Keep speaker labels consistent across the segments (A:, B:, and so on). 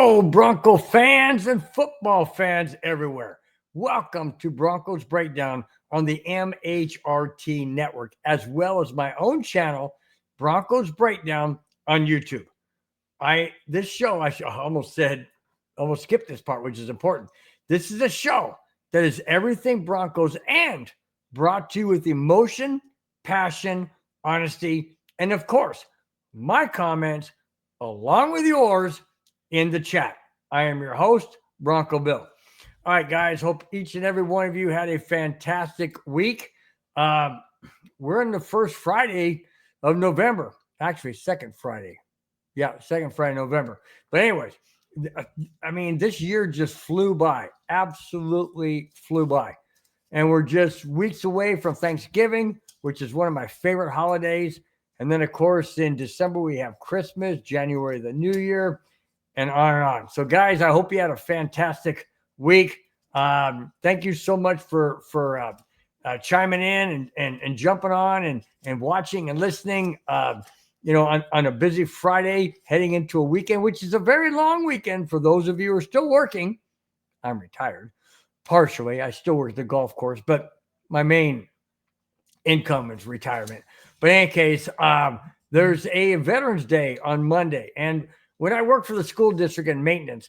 A: Hello, Bronco fans and football fans everywhere. Welcome to Broncos Breakdown on the MHRT network, as well as my own channel, Broncos Breakdown on YouTube. This show, I almost skipped this part, which is important. This is a show that is everything Broncos and brought to you with emotion, passion, honesty, and of course, my comments along with yours in the chat. I am your host, Bronco Bill. All right, guys, hope each and every one of you had a fantastic week. We're in the first Friday of November. Actually, second Friday. Yeah, second Friday, November. But anyways, I mean, this year just flew by. Absolutely flew by. And we're just weeks away from Thanksgiving, which is one of my favorite holidays. And then, of course, in December, we have Christmas, January, the New Year, and on and on. So, guys, I hope you had a fantastic week. Thank you so much for chiming in and jumping on and watching and listening, on a busy Friday heading into a weekend, which is a very long weekend for those of you who are still working. I'm retired. Partially, I still work at the golf course, but my main income is retirement. But in any case, there's a Veterans Day on Monday. And when I worked for the school district in maintenance,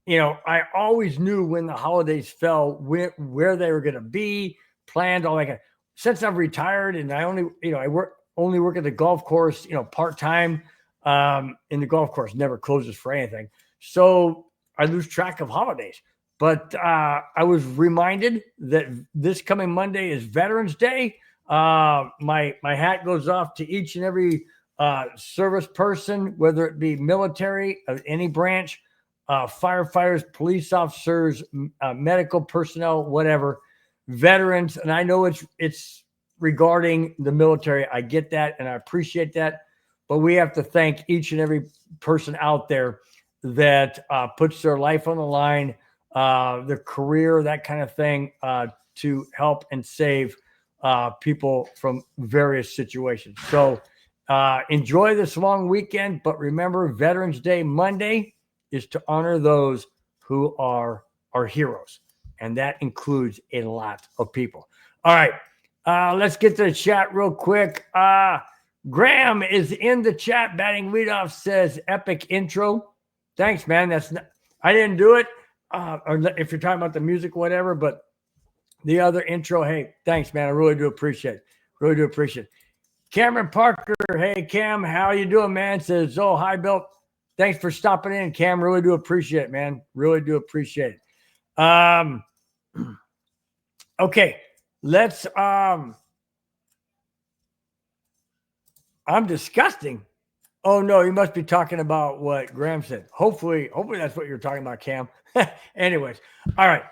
A: I always knew when the holidays fell, where they were going to be, planned, all that kind of. Since I've retired and I only work at the golf course, part-time in the golf course, never closes for anything. So I lose track of holidays. But I was reminded that this coming Monday is Veterans Day. My hat goes off to each and every service person, whether it be military of any branch, firefighters, police officers, medical personnel, whatever, veterans. And I know it's regarding the military. I get that and I appreciate that. But we have to thank each and every person out there that puts their life on the line, their career, that kind of thing, to help and save people from various situations. So enjoy this long weekend, but remember, Veterans Day Monday is to honor those who are our heroes, and that includes a lot of people. All right, let's get to the chat real quick. Graham is in the chat. Batting leadoff says epic intro. Thanks, man. I didn't do it. Or if you're talking about the music, whatever, but the other intro, hey, thanks, man. I really do appreciate it. Really do appreciate it. Cameron Parker, hey, Cam, how you doing, man? Says, oh, hi, Bill. Thanks for stopping in, Cam. Really do appreciate it, man. Really do appreciate it. Okay, let's I'm disgusting. Oh, no, you must be talking about what Graham said. Hopefully that's what you're talking about, Cam. Anyways, all right.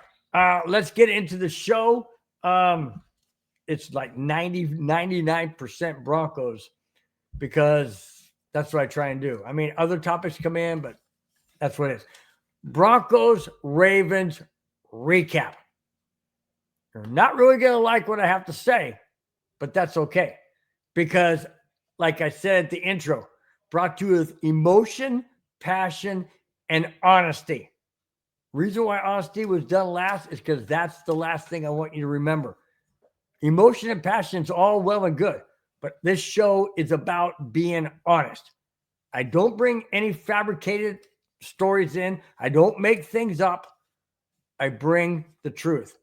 A: Let's get into the show. It's like 99% Broncos because that's what I try and do. I mean, other topics come in, but that's what it is. Broncos, Ravens recap. You're not really going to like what I have to say, but that's okay. Because, like I said at the intro, brought to you with emotion, passion, and honesty. Reason why honesty was done last is because that's the last thing I want you to remember. Emotion and passion is all well and good, but this show is about being honest. I don't bring any fabricated stories in. I don't make things up. I bring the truth.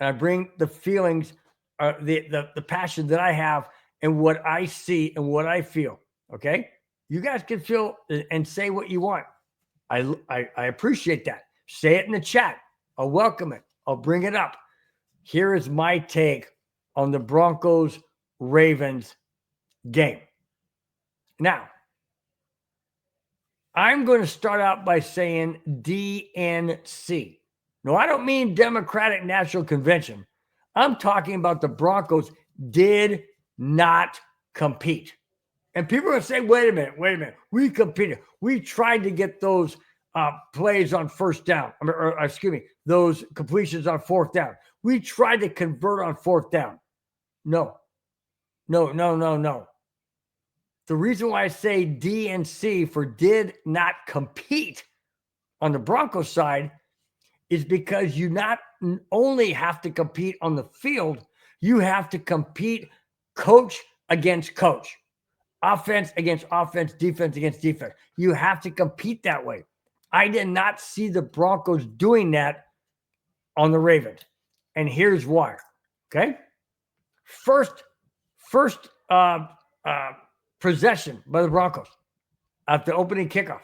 A: And I bring the feelings, the passion that I have and what I see and what I feel. Okay? You guys can feel and say what you want. I appreciate that. Say it in the chat. I'll welcome it. I'll bring it up. Here is my take on the Broncos-Ravens game. Now, I'm going to start out by saying DNC. No, I don't mean Democratic National Convention. I'm talking about the Broncos did not compete. And people are going to say, wait a minute. We competed. We tried to get those plays on first down. Those completions on fourth down. We tried to convert on fourth down. No. The reason why I say DNC for did not compete on the Broncos side is because you not only have to compete on the field, you have to compete coach against coach, offense against offense, defense against defense. You have to compete that way. I did not see the Broncos doing that on the Ravens. And here's why. Okay. First possession by the Broncos at the opening kickoff.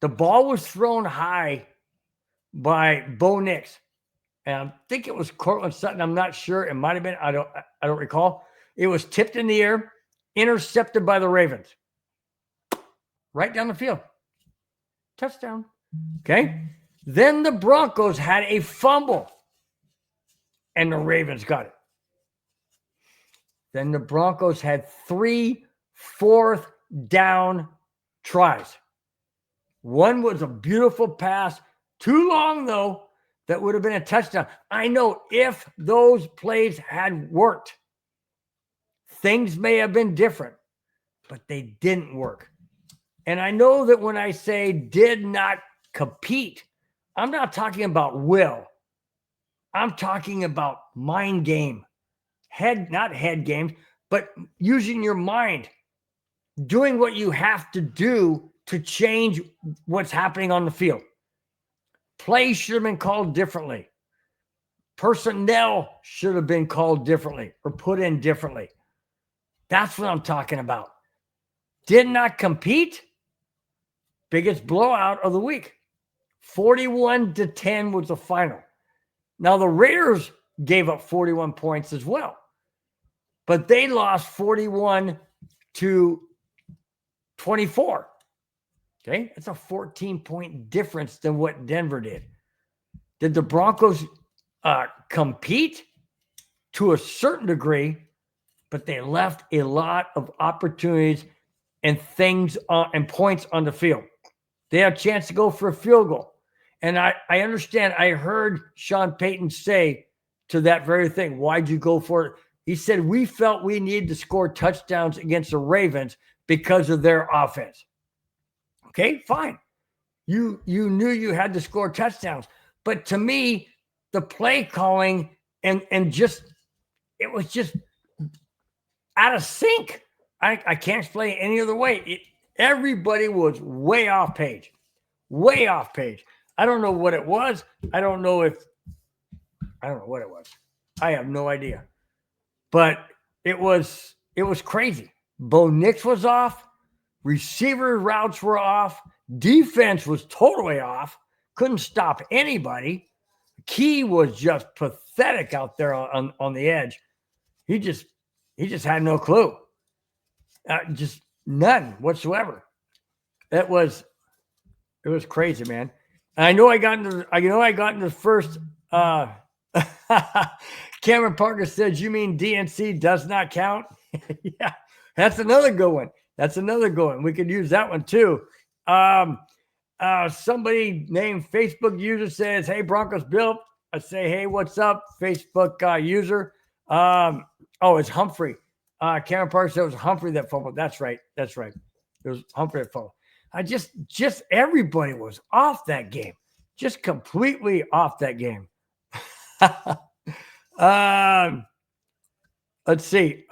A: The ball was thrown high by Bo Nix. And I think it was Cortland Sutton. I'm not sure. It might have been. I don't recall. It was tipped in the air, intercepted by the Ravens. Right down the field. Touchdown. Okay. Then the Broncos had a fumble. And the Ravens got it. Then the Broncos had 3 fourth down tries. One was a beautiful pass. Too long, though. That would have been a touchdown. I know if those plays had worked, things may have been different, but they didn't work. And I know that when I say did not compete, I'm not talking about will. I'm talking about mind game. Not head games, but using your mind, doing what you have to do to change what's happening on the field. Plays should have been called differently. Personnel should have been called differently or put in differently. That's what I'm talking about. Did not compete. Biggest blowout of the week. 41-10 was the final. Now, the Raiders gave up 41 points as well, but they lost 41-24. Okay, that's a 14-point difference than what Denver did. Did the Broncos compete? To a certain degree, but they left a lot of opportunities and things and points on the field. They had a chance to go for a field goal. And I understand. I heard Sean Payton say to that very thing, why'd you go for it? He said, we felt we needed to score touchdowns against the Ravens because of their offense. Okay, fine. You knew you had to score touchdowns. But to me, the play calling and just, it was just out of sync. I can't explain it any other way. Everybody was way off page. Way off page. I don't know what it was. I don't know what it was. I have no idea. But it was crazy. Bo Nix was off. Receiver routes were off. Defense was totally off. Couldn't stop anybody. Key was just pathetic out there on the edge. He just had no clue. Just none whatsoever. It was crazy, man. And I know I got into the first. Cameron Parker says, "You mean DNC does not count?" Yeah, that's another good one. We could use that one too. Somebody named Facebook user says, "Hey, Broncos Bill." I say, "Hey, what's up, Facebook user?" It's Humphrey. Cameron Parker said it was Humphrey that fumbled. That's right. It was Humphrey that fumbled. Just everybody was off that game. Just completely off that game. Let's see.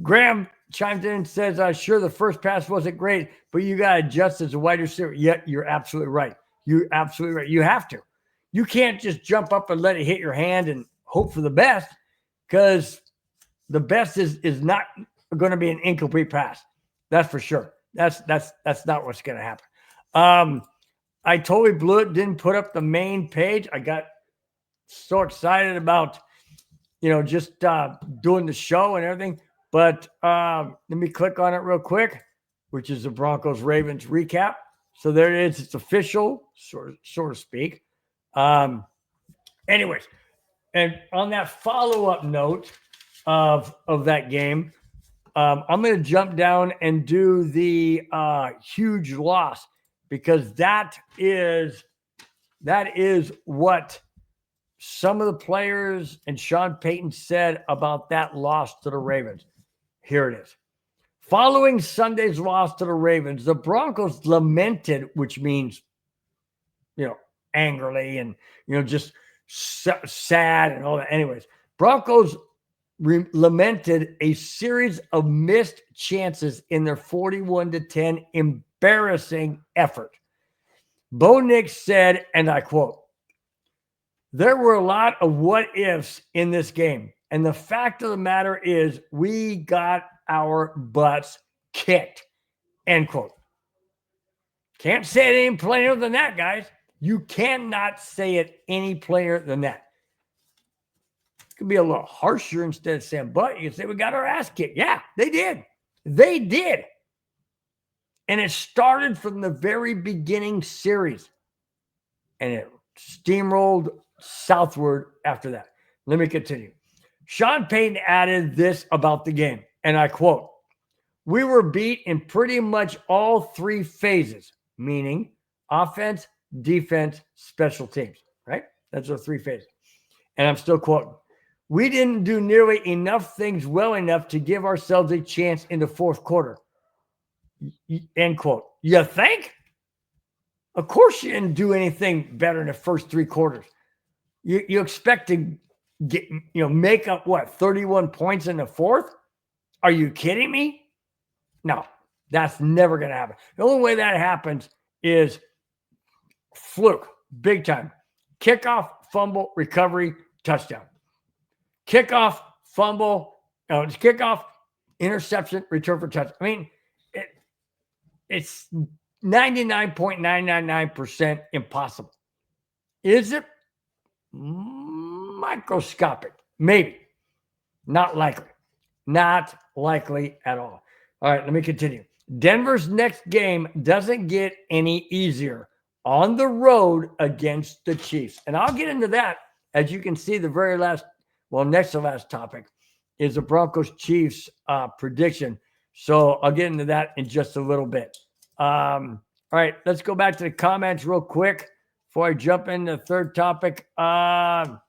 A: Graham chimed in and says, sure, the first pass wasn't great, but you got to adjust as a wide receiver. Yeah, you're absolutely right. You have to. You can't just jump up and let it hit your hand and hope for the best, because the best is not going to be an incomplete pass. That's for sure. That's not what's going to happen. I totally blew it. Didn't put up the main page. I got so excited about, just doing the show and everything. But let me click on it real quick, which is the Broncos Ravens recap. So there it is. It's official, so to speak. Anyways, and on that follow-up note of that game, I'm going to jump down and do the huge loss, because that is what some of the players and Sean Payton said about that loss to the Ravens. Here it is. Following Sunday's loss to the Ravens, the Broncos lamented, which means angrily and, just sad and all that. Anyways, Broncos lamented a series of missed chances in their 41-10 embarrassing effort. Bo Nix said, and I quote, "There were a lot of what ifs in this game. And the fact of the matter is we got our butts kicked," end quote. Can't say it any plainer than that, guys. You cannot say it any plainer than that. It could be a little harsher instead of saying, but you can say we got our ass kicked. Yeah, they did. They did. And it started from the very beginning series. And it steamrolled southward after that. Let me continue. Sean Payton added this about the game, and I quote, "We were beat in pretty much all three phases," meaning offense, defense, special teams, right? That's our three phases. And I'm still quoting, "We didn't do nearly enough things well enough to give ourselves a chance in the fourth quarter," end quote. You think? Of course you didn't do anything better in the first three quarters. You expect to get, make up 31 points in the fourth? Are you kidding me? No, that's never going to happen. The only way that happens is fluke, big time. Kickoff, fumble, recovery, touchdown. Kickoff, fumble, kickoff, interception, return for touchdown. I mean, it's 99.999% impossible. Is it? Microscopic. Maybe. Not likely. Not likely at all. All right, let me continue. Denver's next game doesn't get any easier on the road against the Chiefs. And I'll get into that. As you can see, the very last, next to last topic is the Broncos-Chiefs prediction. So I'll get into that in just a little bit. All right, let's go back to the comments real quick before I jump into the third topic. Cameron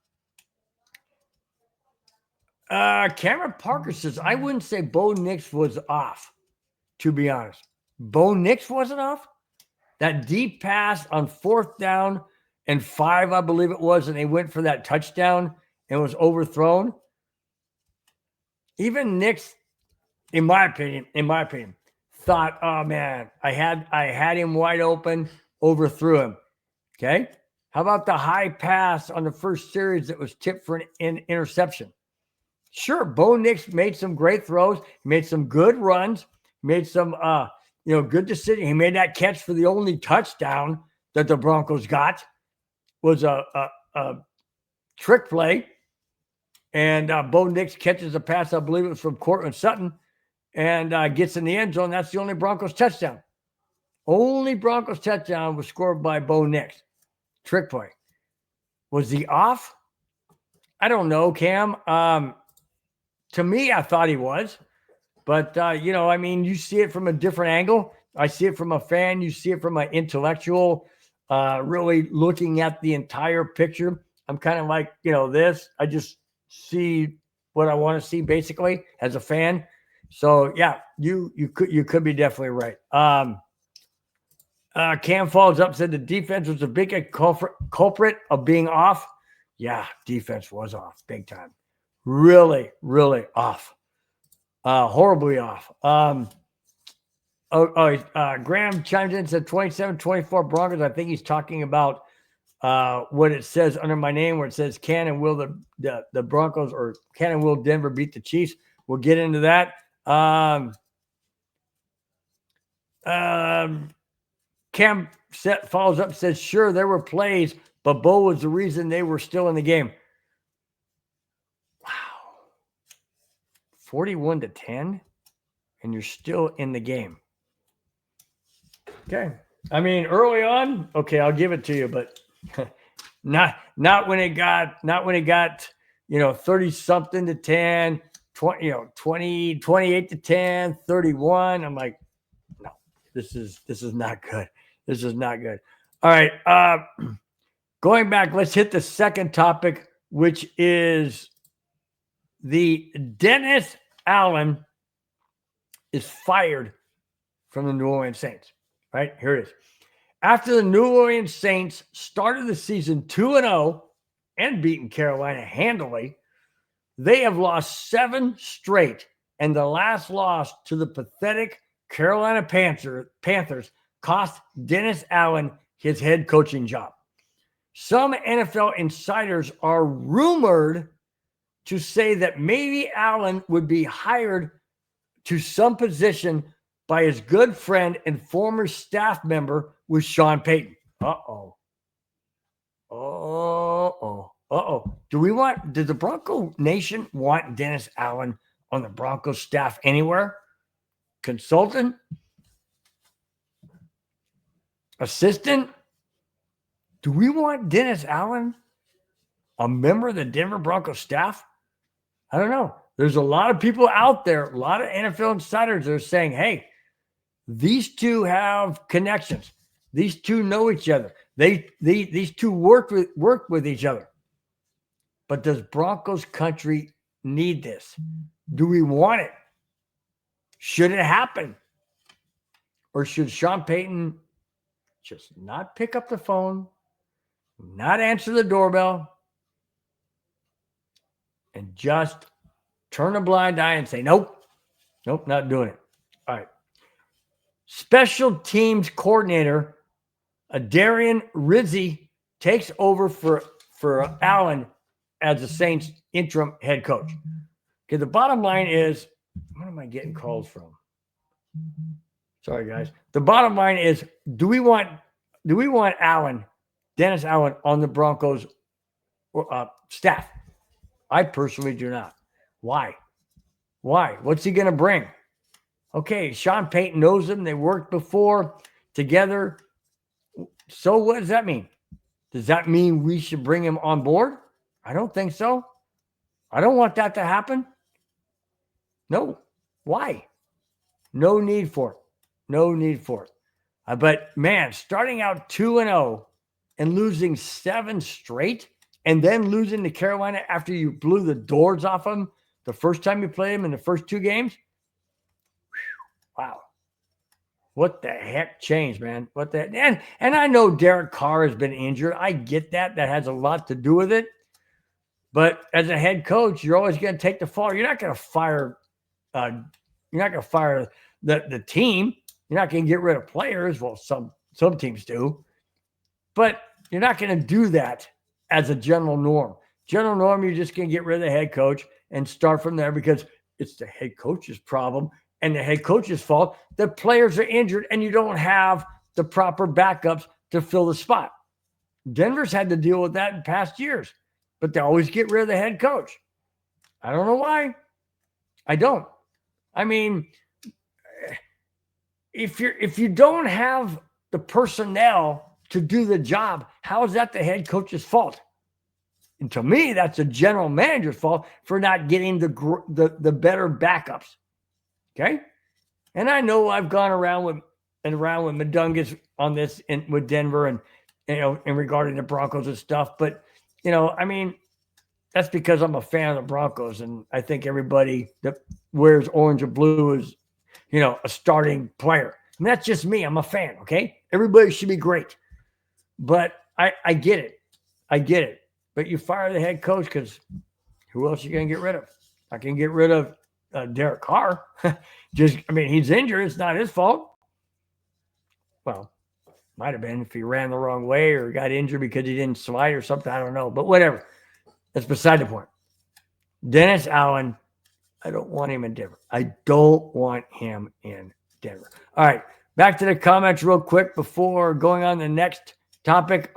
A: Parker says, "I wouldn't say Bo Nix was off, to be honest." Bo Nix wasn't off? That deep pass on 4th down and 5, I believe it was, and they went for that touchdown and was overthrown. Even Nix, in my opinion, thought, "Oh man, I had him wide open, overthrew him." Okay. How about the high pass on the first series that was tipped for an interception? Sure, Bo Nix made some great throws, made some good runs, made some good decision. He made that catch for the only touchdown that the Broncos got, was a trick play. And Bo Nix catches a pass, I believe it was from Cortland Sutton, and gets in the end zone. That's the only Broncos touchdown. Only Broncos touchdown was scored by Bo Nix. Trick play. Was he off? I don't know, Cam. To me, I thought he was. But, you see it from a different angle. I see it from a fan. You see it from an intellectual, really looking at the entire picture. I'm kind of like, this. I just see what I want to see, basically, as a fan. So, yeah, you could be definitely right. Cam follows up, said the defense was the biggest culprit of being off. Yeah, defense was off big time. Really, really off. Horribly off. Graham chimed in and said 27-24 Broncos. I think he's talking about what it says under my name, where it says can and will the Broncos, or can and will Denver beat the Chiefs. We'll get into that. Cam follows up and says, sure, there were plays, but Bo was the reason they were still in the game. Wow. 41-10, and you're still in the game. Okay. I mean, early on, okay, I'll give it to you, but not when it got 30 something to 10, 28-10, 31. I'm like, no, this is not good. This is not good. All right. Going back, let's hit the second topic, which is the Dennis Allen is fired from the New Orleans Saints. Right? Here it is. After the New Orleans Saints started the season 2-0 and beaten Carolina handily, they have lost 7 straight, and the last loss to the pathetic Carolina Panthers cost Dennis Allen his head coaching job. Some NFL insiders are rumored to say that maybe Allen would be hired to some position by his good friend and former staff member with Sean Payton. Uh-oh. Does the Bronco Nation want Dennis Allen on the Broncos staff anywhere? Consultant? Assistant? Do we want Dennis Allen, a member of the Denver Broncos staff? I don't know. There's a lot of people out there, a lot of NFL insiders that are saying, hey, these two have connections. These two know each other. These two work with each other. But does Broncos country need this? Do we want it? Should it happen? Or should Sean Payton just not pick up the phone, not answer the doorbell, and just turn a blind eye and say, nope, not doing it. All right. Special teams coordinator Darian Rizzi takes over for Allen as the Saints interim head coach. Okay, the bottom line is, what am I getting calls from? Sorry, guys. The bottom line is, do we want Allen, Dennis Allen, on the Broncos staff? I personally do not. Why? What's he going to bring? Okay, Sean Payton knows him. They worked before together. So what does that mean? Does that mean we should bring him on board? I don't think so. I don't want that to happen. No. Why? No need for it. But man, starting out 2-0 and losing 7 straight and then losing to Carolina after you blew the doors off them the first time you played them in the first 2 games. Wow. What the heck changed, man? And I know Derek Carr has been injured. I get that. That has a lot to do with it. But as a head coach, you're always going to take the fall. You're not going to fire. You're not going to fire the team. You're not going to get rid of players. Well, some teams do, but you're not going to do that as a general norm. General norm, you're just going to get rid of the head coach and start from there because it's the head coach's problem and the head coach's fault. The players are injured and you don't have the proper backups to fill the spot. Denver's had to deal with that in past years, but they always get rid of the head coach. I don't know why. I don't. I mean, if you don't have the personnel to do the job, how is that the head coach's fault? And to me, that's the general manager's fault for not getting the better backups. Okay, and I know I've gone around with Madungus on this with Denver and in regarding the Broncos and stuff, but I mean, that's because I'm a fan of the Broncos, and I think everybody that wears orange or blue is, a starting player. And that's just me. I'm a fan, okay? Everybody should be great. But I get it. But you fire the head coach because who else are you going to get rid of? I can get rid of Derek Carr. He's injured. It's not his fault. Well, might have been if he ran the wrong way or got injured because he didn't slide or something. I don't know. But whatever. That's beside the point. Dennis Allen, I don't want him in Denver. I don't want him in Denver. All right. Back to the comments real quick before going on to the next topic.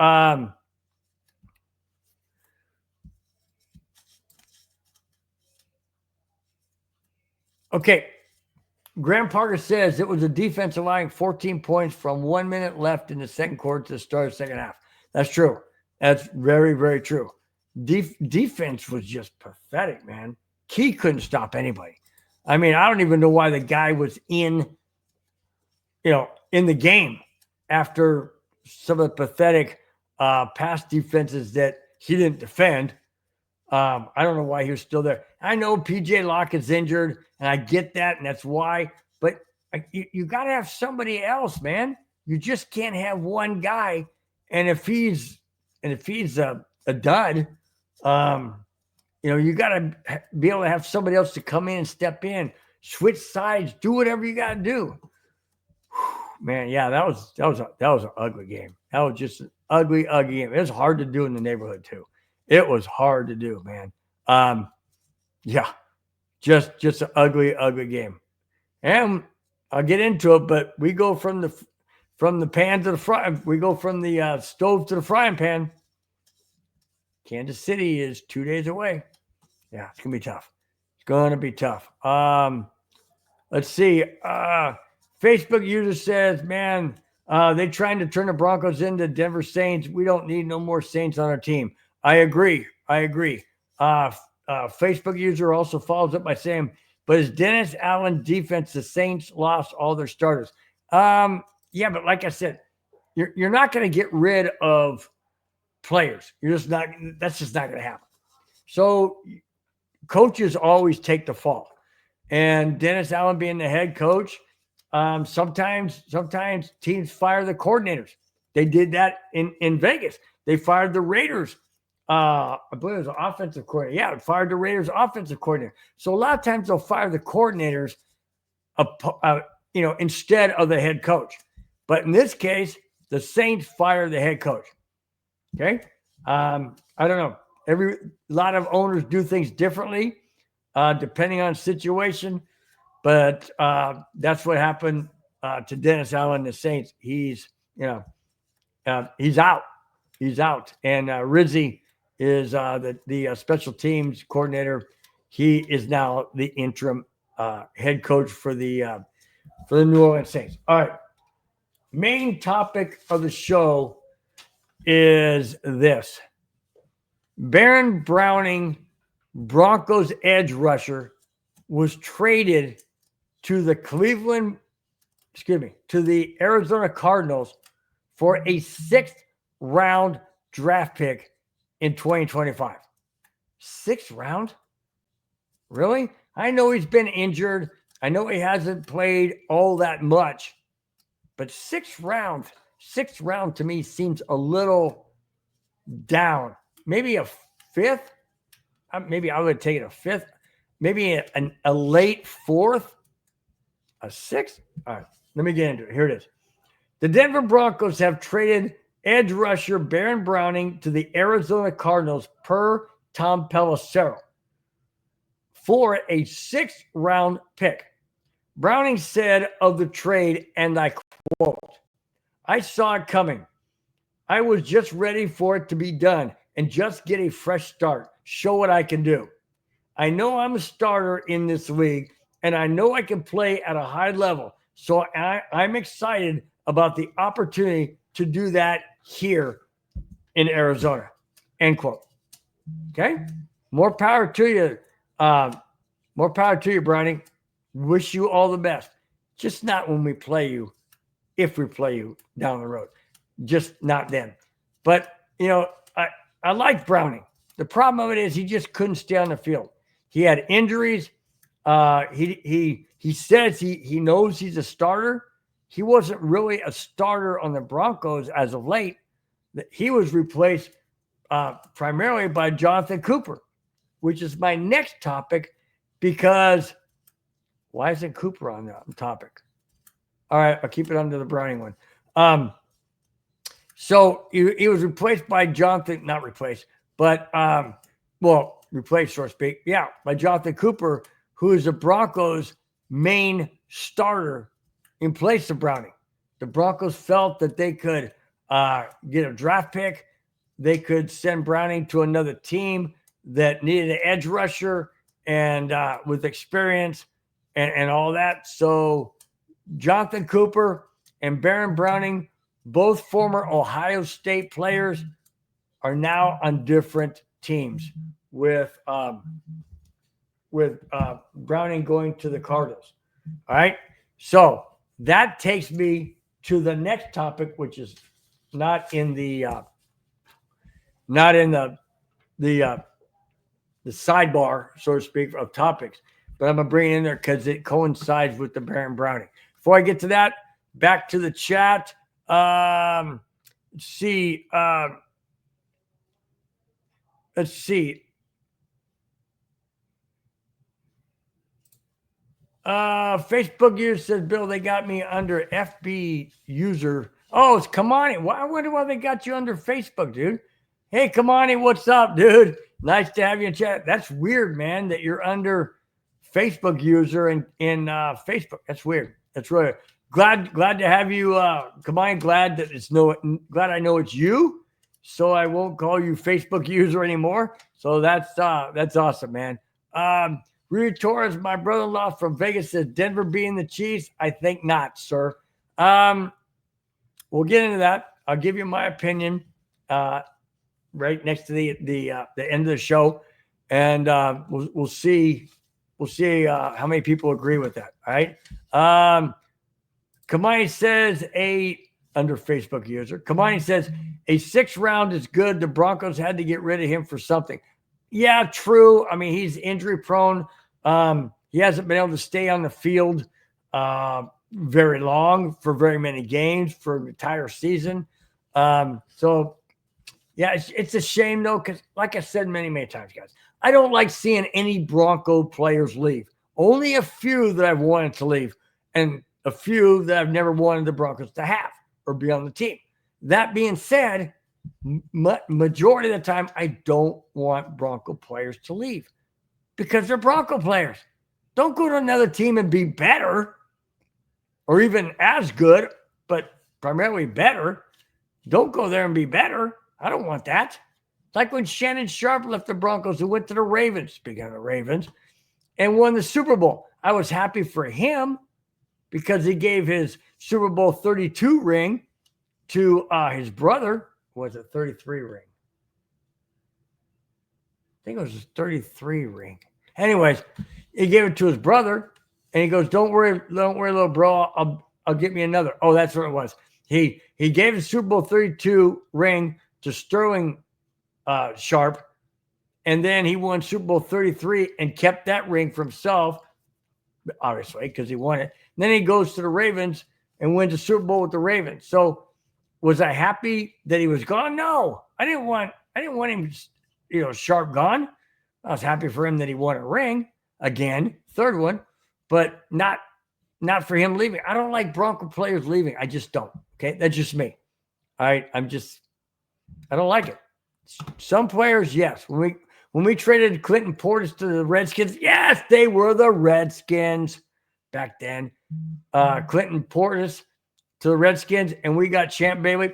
A: Okay. Graham Parker says it was a defense allowing 14 points from 1 minute left in the second quarter to the start of the second half. That's true. That's very, very true. Defense was just pathetic, man. Key couldn't stop anybody. I mean, I don't even know why the guy was in the game after some of the pathetic pass defenses that he didn't defend. I don't know why he was still there. I know PJ Locke is injured, and I get that, and that's why. But you got to have somebody else, man. You just can't have one guy. And if he's a dud, you got to be able to have somebody else to come in and step in, switch sides, do whatever you got to do. Man, yeah, that was an ugly game. That was just an ugly game. It was hard to do in the neighborhood too. It was hard to do, man. Yeah, just an ugly game. And I'll get into it, but we go from the pan to the fry. We go from the stove to the frying pan. Kansas City is 2 days away. Yeah, it's gonna be tough. It's gonna be tough. Let's see. Facebook user says, "Man, they're trying to turn the Broncos into Denver Saints. We don't need no more Saints on our team." I agree. Facebook user also follows up by saying, "But is Dennis Allen defense? The Saints lost all their starters." Yeah, but like I said, you're not going to get rid of players. You're just not. That's just not going to happen. So coaches always take the fall, and Dennis Allen being the head coach, sometimes teams fire the coordinators. They did that in Vegas. They fired the Raiders. I believe it was an offensive coordinator. Yeah, fired the Raiders offensive coordinator. So a lot of times they'll fire the coordinators, instead of the head coach. But in this case, the Saints fired the head coach. Okay, I don't know. A lot of owners do things differently, depending on situation. But that's what happened to Dennis Allen, the Saints. He's out. He's out. And Rizzi is the special teams coordinator. He is now the interim head coach for the New Orleans Saints. All right. Main topic of the show is this. Barron Browning, Broncos edge rusher, was traded to the Arizona Cardinals for a 6th round draft pick in 2025. 6th round? Really? I know he's been injured. I know he hasn't played all that much. But 6th round to me seems a little down. Maybe a 5th. Maybe I would take it a 5th. Maybe a late 4th. A 6th? All right, let me get into it. Here it is. The Denver Broncos have traded edge rusher Barron Browning to the Arizona Cardinals per Tom Pelissero for a 6th round pick. Browning said of the trade, and I quote, "I saw it coming. I was just ready for it to be done and just get a fresh start, show what I can do. I know I'm a starter in this league, and I know I can play at a high level, so I'm excited about the opportunity to do that here in Arizona," end quote. Okay? More power to you. More power to you, Browning. Wish you all the best. Just not when we play you, if we play you down the road. Just not then. But, I like Browning. The problem of it is he just couldn't stay on the field. He had injuries. He says he knows he's a starter. He wasn't really a starter on the Broncos as of late. He was replaced primarily by Jonathan Cooper, which is my next topic, because why isn't Cooper on the topic? All right, I'll keep it under the Browning one. So he was replaced by Jonathan, not replaced, but replaced, so to speak. Yeah, by Jonathan Cooper, who is the Broncos' main starter in place of Browning. The Broncos felt that they could get a draft pick. They could send Browning to another team that needed an edge rusher and with experience and all that. So Jonathan Cooper and Barron Browning, both former Ohio State players, are now on different teams with Browning going to the Cardinals. All right. So that takes me to the next topic, which is not in the sidebar, so to speak, of topics, but I'm gonna bring it in there because it coincides with the Barron Browning. Before I get to that, back to the chat. Let's see. Let's see. Facebook user says, Bill, they got me under FB user. Oh, it's Kamani. I wonder why they got you under Facebook, dude. Hey, Kamani, what's up, dude? Nice to have you in chat. That's weird, man, that you're under Facebook user in Facebook. That's weird. That's really glad to have you, Kamani. Glad I know it's you, so I won't call you Facebook user anymore. So that's awesome, man. Rui Torres, my brother-in-law from Vegas, says Denver being the Chiefs. I think not, sir. We'll get into that. I'll give you my opinion right next to the end of the show, and we'll see how many people agree with that. All right. Kamani says under Facebook user. Kamani says a 6th round is good. The Broncos had to get rid of him for something. Yeah, true. I mean, he's injury prone. He hasn't been able to stay on the field very long for very many games for an entire season. So, yeah, it's a shame, though, because like I said many times, guys, I don't like seeing any Bronco players leave. Only a few that I've wanted to leave and a few that I've never wanted the Broncos to have or be on the team. That being said, majority of the time, I don't want Bronco players to leave because they're Bronco players. Don't go to another team and be better or even as good, but primarily better. Don't go there and be better. I don't want that. It's like when Shannon Sharp left the Broncos and went to the Ravens, speaking of the Ravens, and won the Super Bowl. I was happy for him because he gave his Super Bowl 32 ring to his brother. Was it 33 ring? I think it was his 33 ring. Anyways, he gave it to his brother, and he goes, "Don't worry, little bro. I'll get me another." Oh, that's what it was. He gave the Super Bowl 32 ring to Sterling Sharp, and then he won Super Bowl 33 and kept that ring for himself, obviously, because he won it. And then he goes to the Ravens and wins the Super Bowl with the Ravens. So, was I happy that he was gone? No, I didn't want him, Sharp gone. I was happy for him that he won a ring again, 3rd one, but not for him leaving. I don't like Bronco players leaving. I just don't. Okay, that's just me. All right, I don't like it. Some players, yes. When we traded Clinton Portis to the Redskins, yes, they were the Redskins back then. Clinton Portis to the Redskins, and we got Champ Bailey.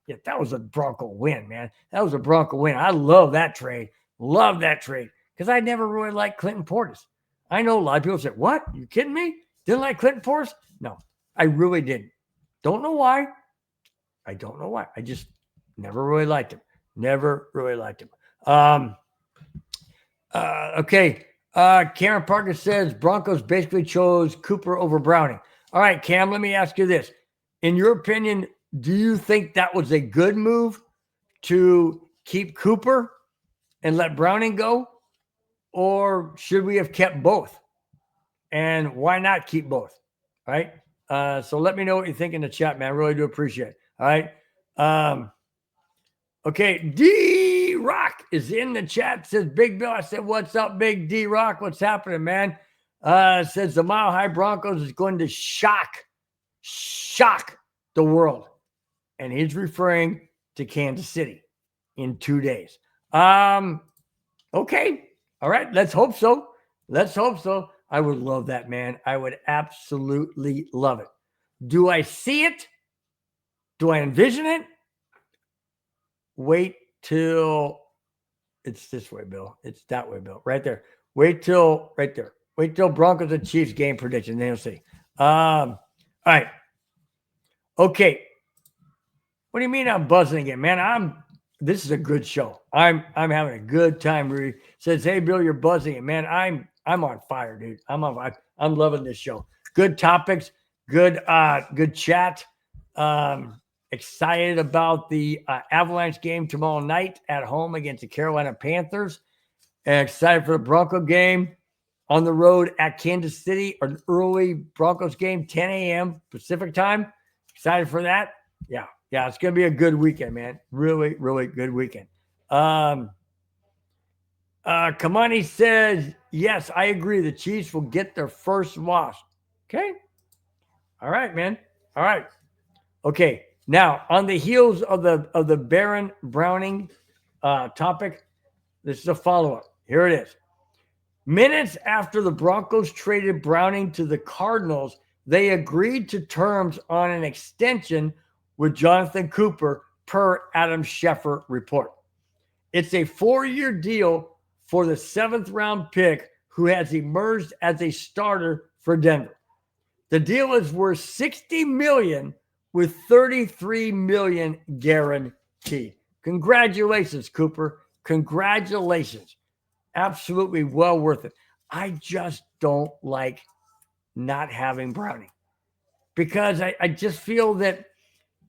A: Yeah, that was a Bronco win, man. That was a Bronco win. I love that trade. Love that trade because I never really liked Clinton Portis. I know a lot of people say, "What? You kidding me? Didn't like Clinton Portis?" No, I really didn't. Don't know why. I don't know why. I just never really liked him. Never really liked him. Okay. Cameron Parker says Broncos basically chose Cooper over Browning. All right, Cam, let me ask you this. In your opinion, do you think that was a good move to keep Cooper and let Browning go? Or should we have kept both? And why not keep both? All right. So let me know what you think in the chat, man. I really do appreciate it. All right. Okay. D-Rock is in the chat. Says, Big Bill. I said, what's up, Big D-Rock? What's happening, man? Says the Mile High Broncos is going to shock the world. And he's referring to Kansas City in 2 days. Okay. All right. Let's hope so. Let's hope so. I would love that, man. I would absolutely love it. Do I see it? Do I envision it? Wait till it's this way, Bill. It's that way, Bill. Right there. Wait till Broncos and Chiefs game prediction. Then you'll see. All right. Okay. What do you mean I'm buzzing again, man? This is a good show. I'm having a good time. Rudy says, hey, Bill, you're buzzing it, man. I'm on fire, dude. I'm loving this show. Good topics, good chat. Excited about the Avalanche game tomorrow night at home against the Carolina Panthers. And excited for the Bronco game on the road at Kansas City, an early Broncos game, 10 a.m. Pacific time. Excited for that? Yeah. Yeah, it's going to be a good weekend, man. Really, really good weekend. Kamani says, yes, I agree. The Chiefs will get their first loss. Okay. All right, man. All right. Okay. Now, on the heels of the Barron Browning topic, this is a follow-up. Here it is. Minutes after the Broncos traded Browning to the Cardinals, they agreed to terms on an extension with Jonathan Cooper, per Adam Schefter report. It's a 4-year deal for the 7th-round pick who has emerged as a starter for Denver. The deal is worth $60 million with $33 million guaranteed. Congratulations, Cooper. Congratulations. Absolutely well worth it. I just don't like not having Browning because I just feel that,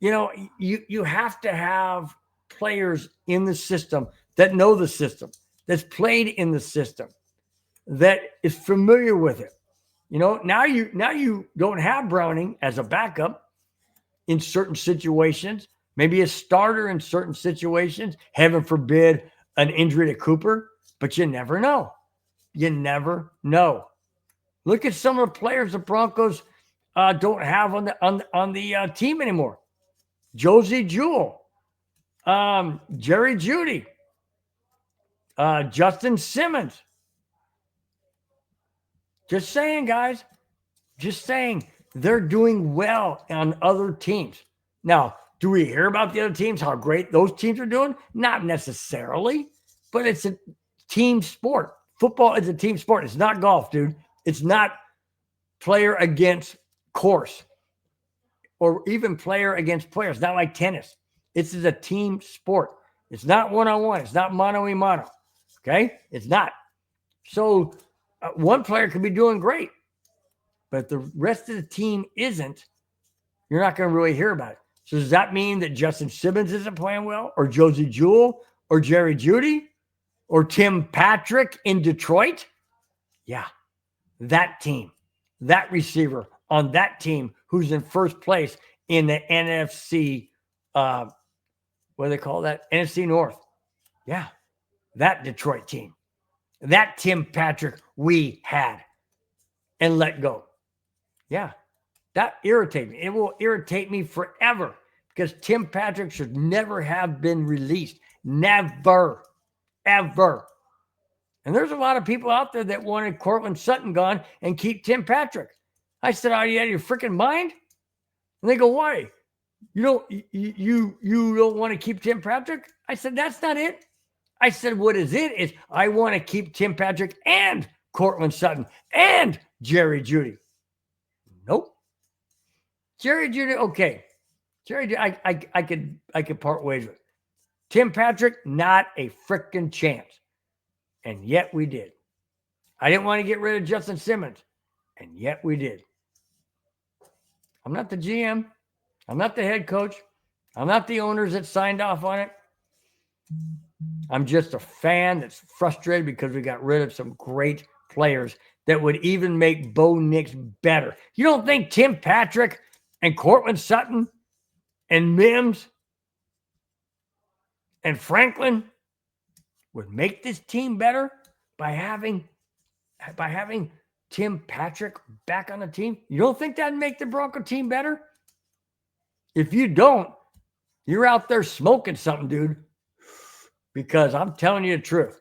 A: you have to have players in the system that know the system, that's played in the system, that is familiar with it. Now you don't have Browning as a backup in certain situations, maybe a starter in certain situations, heaven forbid an injury to Cooper, but you never know. You never know. Look at some of the players the Broncos don't have on the team anymore. Josie Jewell, Jerry Jeudy, Justin Simmons. Just saying, guys. Just saying, they're doing well on other teams. Now, do we hear about the other teams, how great those teams are doing? Not necessarily, but it's a team sport. Football is a team sport. It's not golf, dude. It's not player against course or even player against player. It's not like tennis. This is a team sport. It's not one-on-one. It's not mano-a-mano. Okay? It's not. So one player could be doing great, but if the rest of the team isn't, you're not going to really hear about it. So does that mean that Justin Simmons isn't playing well, or Josie Jewell, or Jerry Jeudy, or Tim Patrick in Detroit? Yeah, that team, that receiver on that team who's in first place in the NFC, what do they call that? NFC North. Yeah, that Detroit team, that Tim Patrick we had and let go. Yeah, that irritates me. It will irritate me forever because Tim Patrick should never have been released. Never, ever. And there's a lot of people out there that wanted Courtland Sutton gone and keep Tim Patrick. I said, are you out of your freaking mind? And they go, why? You don't want to keep Tim Patrick? I said, that's not it. I said, what is it? Is I want to keep Tim Patrick and Courtland Sutton and Jerry Jeudy. Nope. Jerry Jeudy, okay. Jerry, I could part ways with. Tim Patrick, not a freaking chance. And yet we did. I didn't want to get rid of Justin Simmons. And yet we did. I'm not the GM. I'm not the head coach. I'm not the owners that signed off on it. I'm just a fan that's frustrated because we got rid of some great players that would even make Bo Nix better. You don't think Tim Patrick and Courtland Sutton and Mims and Franklin would make this team better by having Tim Patrick back on the team? You don't think that'd make the Bronco team better? If you don't, you're out there smoking something, dude. Because I'm telling you the truth.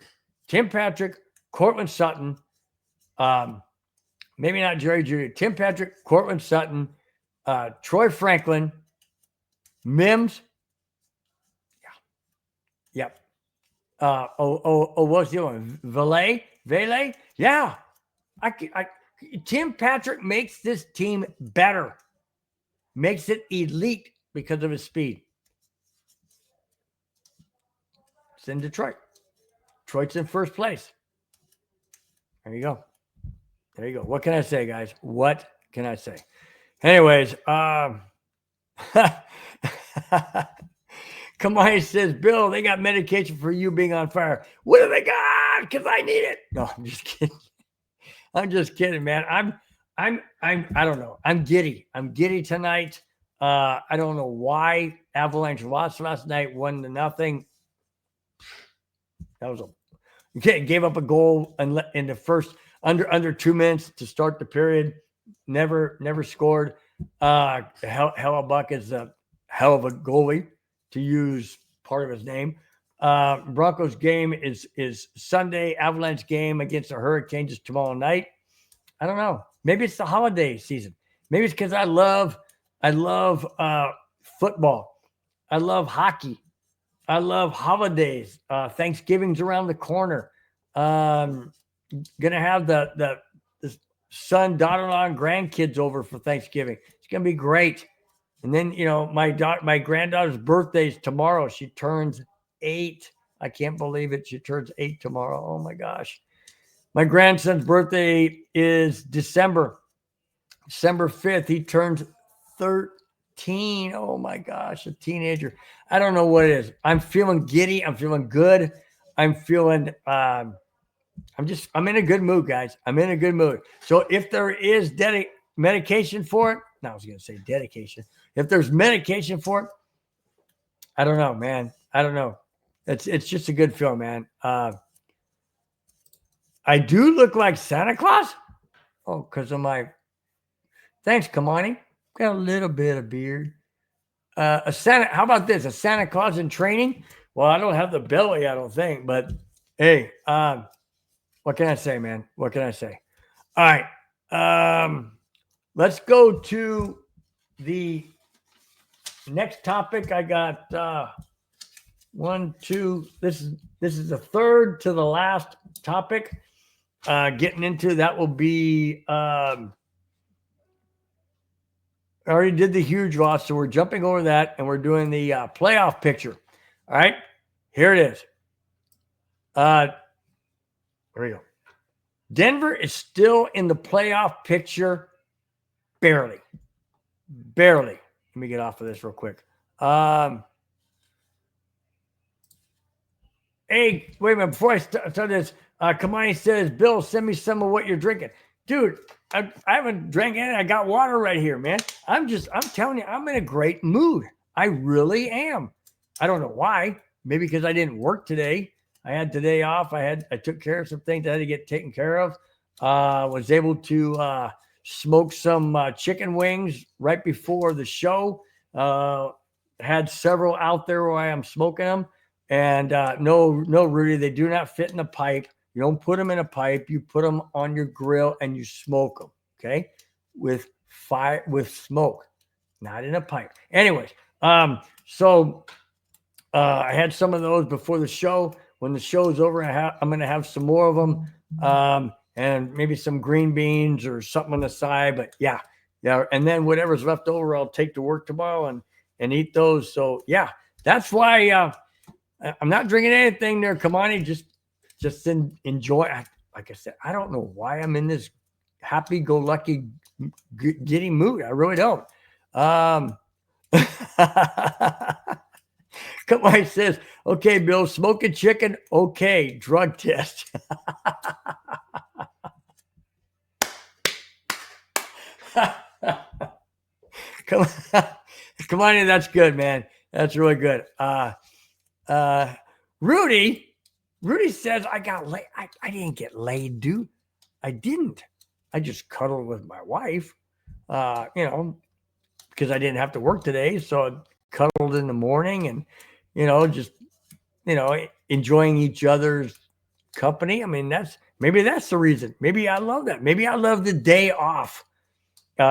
A: Tim Patrick, Courtland Sutton, maybe not Jerry Jeudy, Tim Patrick, Courtland Sutton, Troy Franklin, Mims. Yeah. Yep. What's the other one? Vele? Yeah. Tim Patrick makes this team better. Makes it elite because of his speed. It's in Detroit. Detroit's in first place. There you go. What can I say, guys? What can I say? Anyways, Kamai says, Bill, they got medication for you being on fire. What do they got? Because I need it. No, I'm just kidding. I'm just kidding, man. I don't know. I'm giddy. I'm giddy tonight. I don't know why Avalanche lost last night, 1-0. That was gave up a goal in the first under 2 minutes to start the period. Never scored. Hellebuck is a hell of a goalie, to use part of his name. Broncos game is Sunday. Avalanche game against the Hurricanes is tomorrow night. I don't know. Maybe it's the holiday season. Maybe it's because I love football. I love hockey. I love holidays. Thanksgiving's around the corner. Gonna have the son, daughter-in-law, and grandkids over for Thanksgiving. It's gonna be great. And then my granddaughter's birthday is tomorrow. She turns 8. I can't believe it. She turns 8 tomorrow. Oh my gosh. My grandson's birthday is December 5th. He turns 13. Oh my gosh, a teenager. I don't know what it is. I'm feeling giddy. I'm feeling good. I'm feeling I'm in a good mood, guys. I'm in a good mood. So if there is medication for it, no, I was going to say dedication. If there's medication for it, I don't know, man. I don't know. It's just a good feeling, man. I do look like Santa Claus. Oh, because of my. Thanks, Kamani. Got a little bit of beard. How about this? A Santa Claus in training? Well, I don't have the belly, I don't think. But hey, what can I say, man? What can I say? All right. Let's go to the next topic. I got 1, 2. This is the third to the last topic. Getting into that will be. I already did the huge loss, so we're jumping over that, and we're doing the playoff picture. All right, here it is. There we go. Denver is still in the playoff picture, barely. Let me get off of this real quick. Hey, wait a minute. Before I start this, Kamani says, Bill, send me some of what you're drinking. Dude, I haven't drank any. I got water right here, man. I'm telling you, I'm in a great mood. I really am. I don't know why. Maybe because I didn't work today. I had today off. I took care of some things I had to get taken care of. Was able to smoke some chicken wings right before the show. Had several out there where I am smoking them. And no, Rudy, they do not fit in a pipe. You don't put them in a pipe. You put them on your grill and you smoke them, okay? With smoke, not in a pipe. Anyways, so I had some of those before the show. When the show's over, I'm going to have some more of them, and maybe some green beans or something on the side. But yeah. And then whatever's left over, I'll take to work tomorrow and eat those. So yeah, that's why I'm not drinking anything there. Kamani, just enjoy. Like I said, I don't know why I'm in this happy-go-lucky, giddy mood. I really don't. Kamani says, okay, Bill, smoking chicken. Okay, drug test. Come on, that's good, man. That's really good. Rudy says I got laid. I didn't get laid, dude. I didn't. I just cuddled with my wife, because I didn't have to work today. So I cuddled in the morning and, just, enjoying each other's company. I mean, maybe that's the reason. Maybe I love that. Maybe I love the day off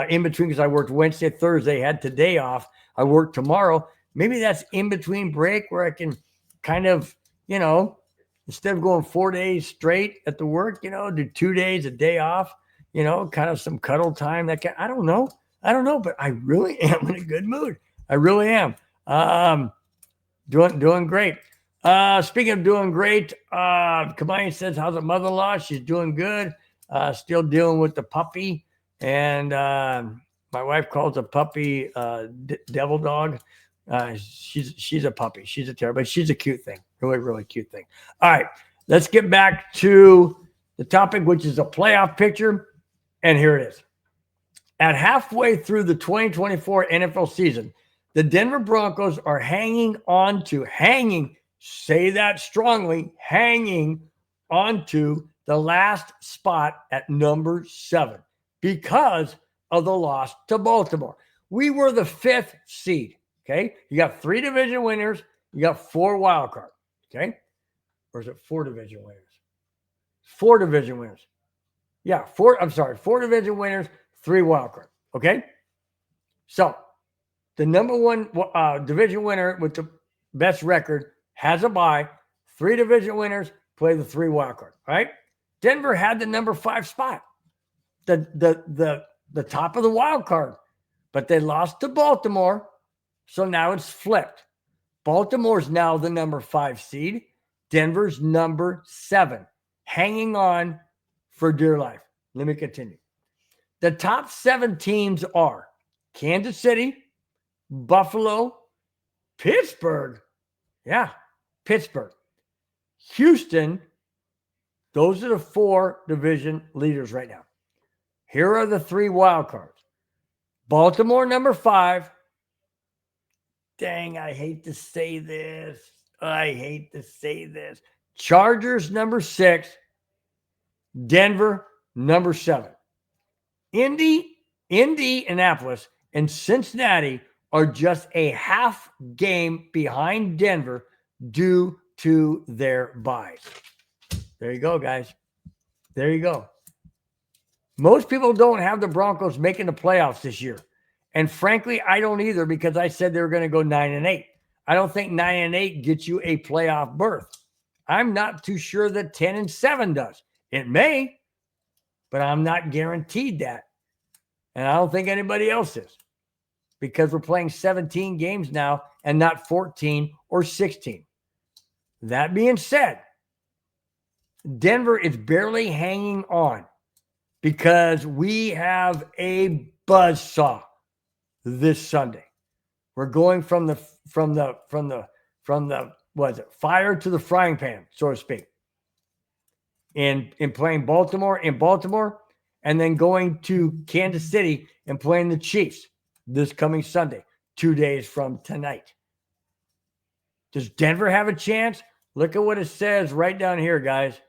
A: in between, because I worked Wednesday, Thursday, had today off. I work tomorrow. Maybe that's in between break where I can kind of, instead of going 4 days straight at the work, do 2 days, a day off, kind of some cuddle time. I don't know, but I really am in a good mood. I really am. Doing great. Speaking of doing great, Kamani says, how's the mother-in-law? She's doing good. Still dealing with the puppy. And my wife calls the puppy devil dog. She's a puppy. She's a terrible, but she's a cute thing. Really, really cute thing. All right, let's get back to the topic, which is a playoff picture. And here it is. At halfway through the 2024 NFL season, the Denver Broncos are say that strongly, hanging onto the last spot at number 7 because of the loss to Baltimore. We were the 5th seed, okay? You got 3 division winners, you got 4 wild cards, okay? Or is it 4 division winners? 4 division winners. Yeah, 4 division winners, 3 wild cards, okay? So, the number 1 division winner with the best record has a bye. 3 division winners play the 3 wild cards, right? Denver had the number 5 spot, the top of the wild card, but they lost to Baltimore, so now it's flipped. Baltimore's now the number 5 seed. Denver's number 7, hanging on for dear life. Let me continue. The top 7 teams are Kansas City, Buffalo, Pittsburgh. Yeah, Pittsburgh. Houston. Those are the 4 division leaders right now. Here are the 3 wild cards. Baltimore, number 5. Dang, I hate to say this. Chargers, number 6. Denver, number 7. Indianapolis, and Cincinnati are just a half game behind Denver due to their byes. There you go, guys. There you go. Most people don't have the Broncos making the playoffs this year. And frankly, I don't either because I said they were going to go 9-8. I don't think 9-8 gets you a playoff berth. I'm not too sure that 10-7 does. It may, but I'm not guaranteed that. And I don't think anybody else is because we're playing 17 games now and not 14 or 16. That being said, Denver is barely hanging on because we have a buzzsaw this Sunday. We're going from the fire to the frying pan, so to speak. In playing Baltimore, and then going to Kansas City and playing the Chiefs this coming Sunday, 2 days from tonight. Does Denver have a chance? Look at what it says right down here, guys.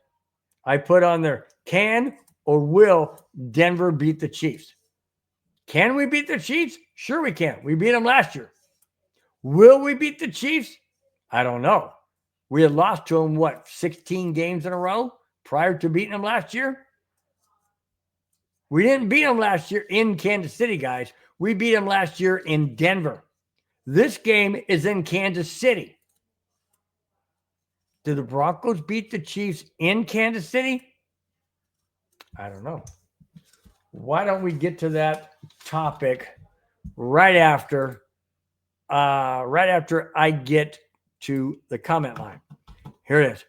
A: I put on there, can or will Denver beat the Chiefs? Can we beat the Chiefs? Sure we can. We beat them last year. Will we beat the Chiefs? I don't know. We had lost to them, 16 games in a row prior to beating them last year? We didn't beat them last year in Kansas City, guys. We beat them last year in Denver. This game is in Kansas City. Do the Broncos beat the Chiefs in Kansas City? I don't know. Why don't we get to that topic right after I get to the comment line. Here it is.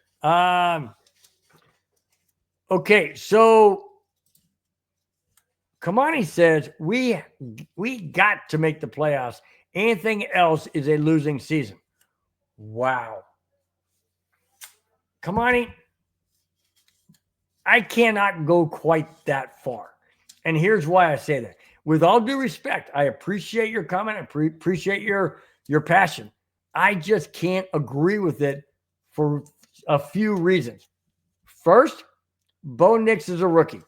A: Okay, so Kamani says we got to make the playoffs. Anything else is a losing season. Wow. Kamani, I cannot go quite that far. And here's why I say that. With all due respect, I appreciate your comment. I appreciate your passion. I just can't agree with it for a few reasons. First, Bo Nix is a rookie.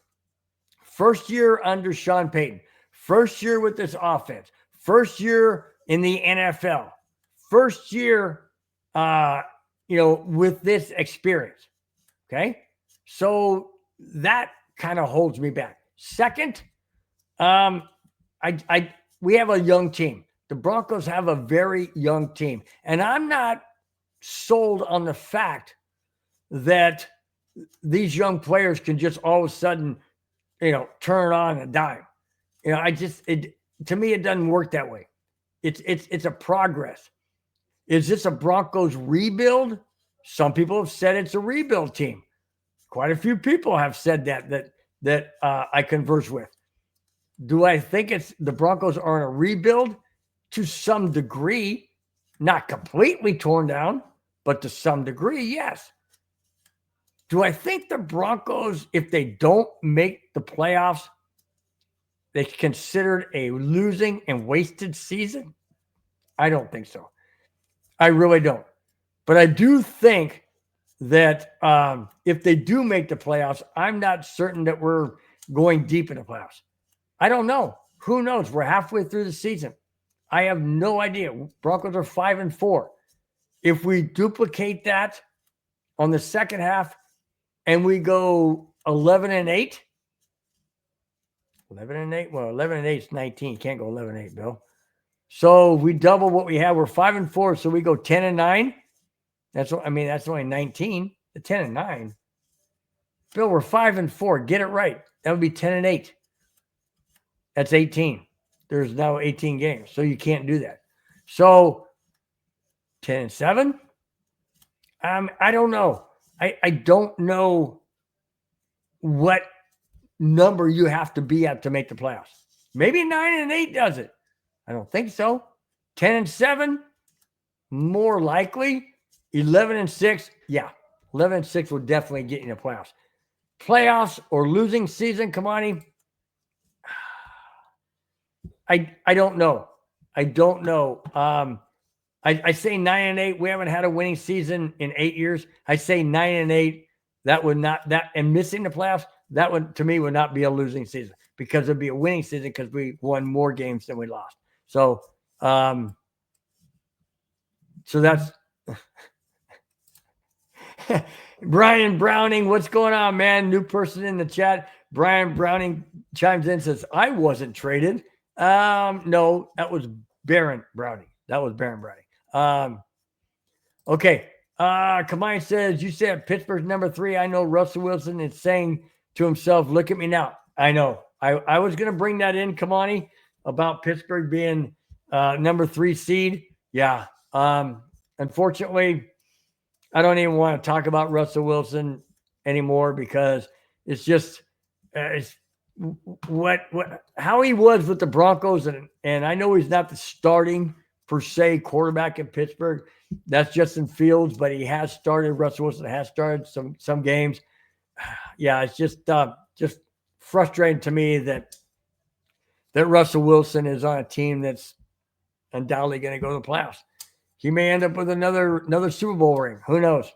A: First year under Sean Payton. First year with this offense. First year in the NFL. First year, with this experience. Okay? So that kind of holds me back. Second, we have a young team. The Broncos have a very young team. And I'm not sold on the fact that these young players can just all of a sudden, turn on a dime. To me, it doesn't work that way. It's a progress. Is this a Broncos rebuild? Some people have said it's a rebuild team. Quite a few people have said that I converse with. Do I think the Broncos are in a rebuild? To some degree, not completely torn down, but to some degree, yes. Do I think the Broncos, if they don't make the playoffs, they considered a losing and wasted season? I don't think so. I really don't. But I do think that if they do make the playoffs, I'm not certain that we're going deep in the playoffs. I don't know. Who knows? We're halfway through the season. I have no idea. Broncos are 5-4. If we duplicate that on the second half and we go 11-8, 11-8. Well, 11-8 is 19. Can't go 11-8, Bill. So we double what we have. We're 5-4. So we go 10-9. That's only 19. The 10-9. Bill, we're 5-4. Get it right. That would be 10-8. That's 18. There's now 18 games. So you can't do that. So 10-7. I don't know. I don't know what number you have to be at to make the playoffs. Maybe 9-8 does it. I don't think so. 10-7, more likely. 11-6, yeah. 11-6 will definitely get you in the playoffs. Playoffs or losing season, Kamani? I don't know. I don't know. I say 9-8. We haven't had a winning season in 8 years. I say 9-8. That would not and missing the playoffs. That would to me would not be a losing season because it'd be a winning season because we won more games than we lost. So, so that's Brian Browning. What's going on, man? New person in the chat. Brian Browning chimes in and says, I wasn't traded. No, that was Barron Browning. Okay. Kamai says, you said Pittsburgh's number 3. I know Russell Wilson is saying to himself, look at me now. I know. I was going to bring that in, Kamani, about Pittsburgh being number 3 seed. Yeah. Unfortunately, I don't even want to talk about Russell Wilson anymore because it's just it's how he was with the Broncos, and I know he's not the starting per se quarterback in Pittsburgh. That's Justin Fields, but he has started. Russell Wilson has started some games. Yeah, it's just frustrating to me that Russell Wilson is on a team that's undoubtedly going to go to the playoffs. He may end up with another Super Bowl ring. Who knows?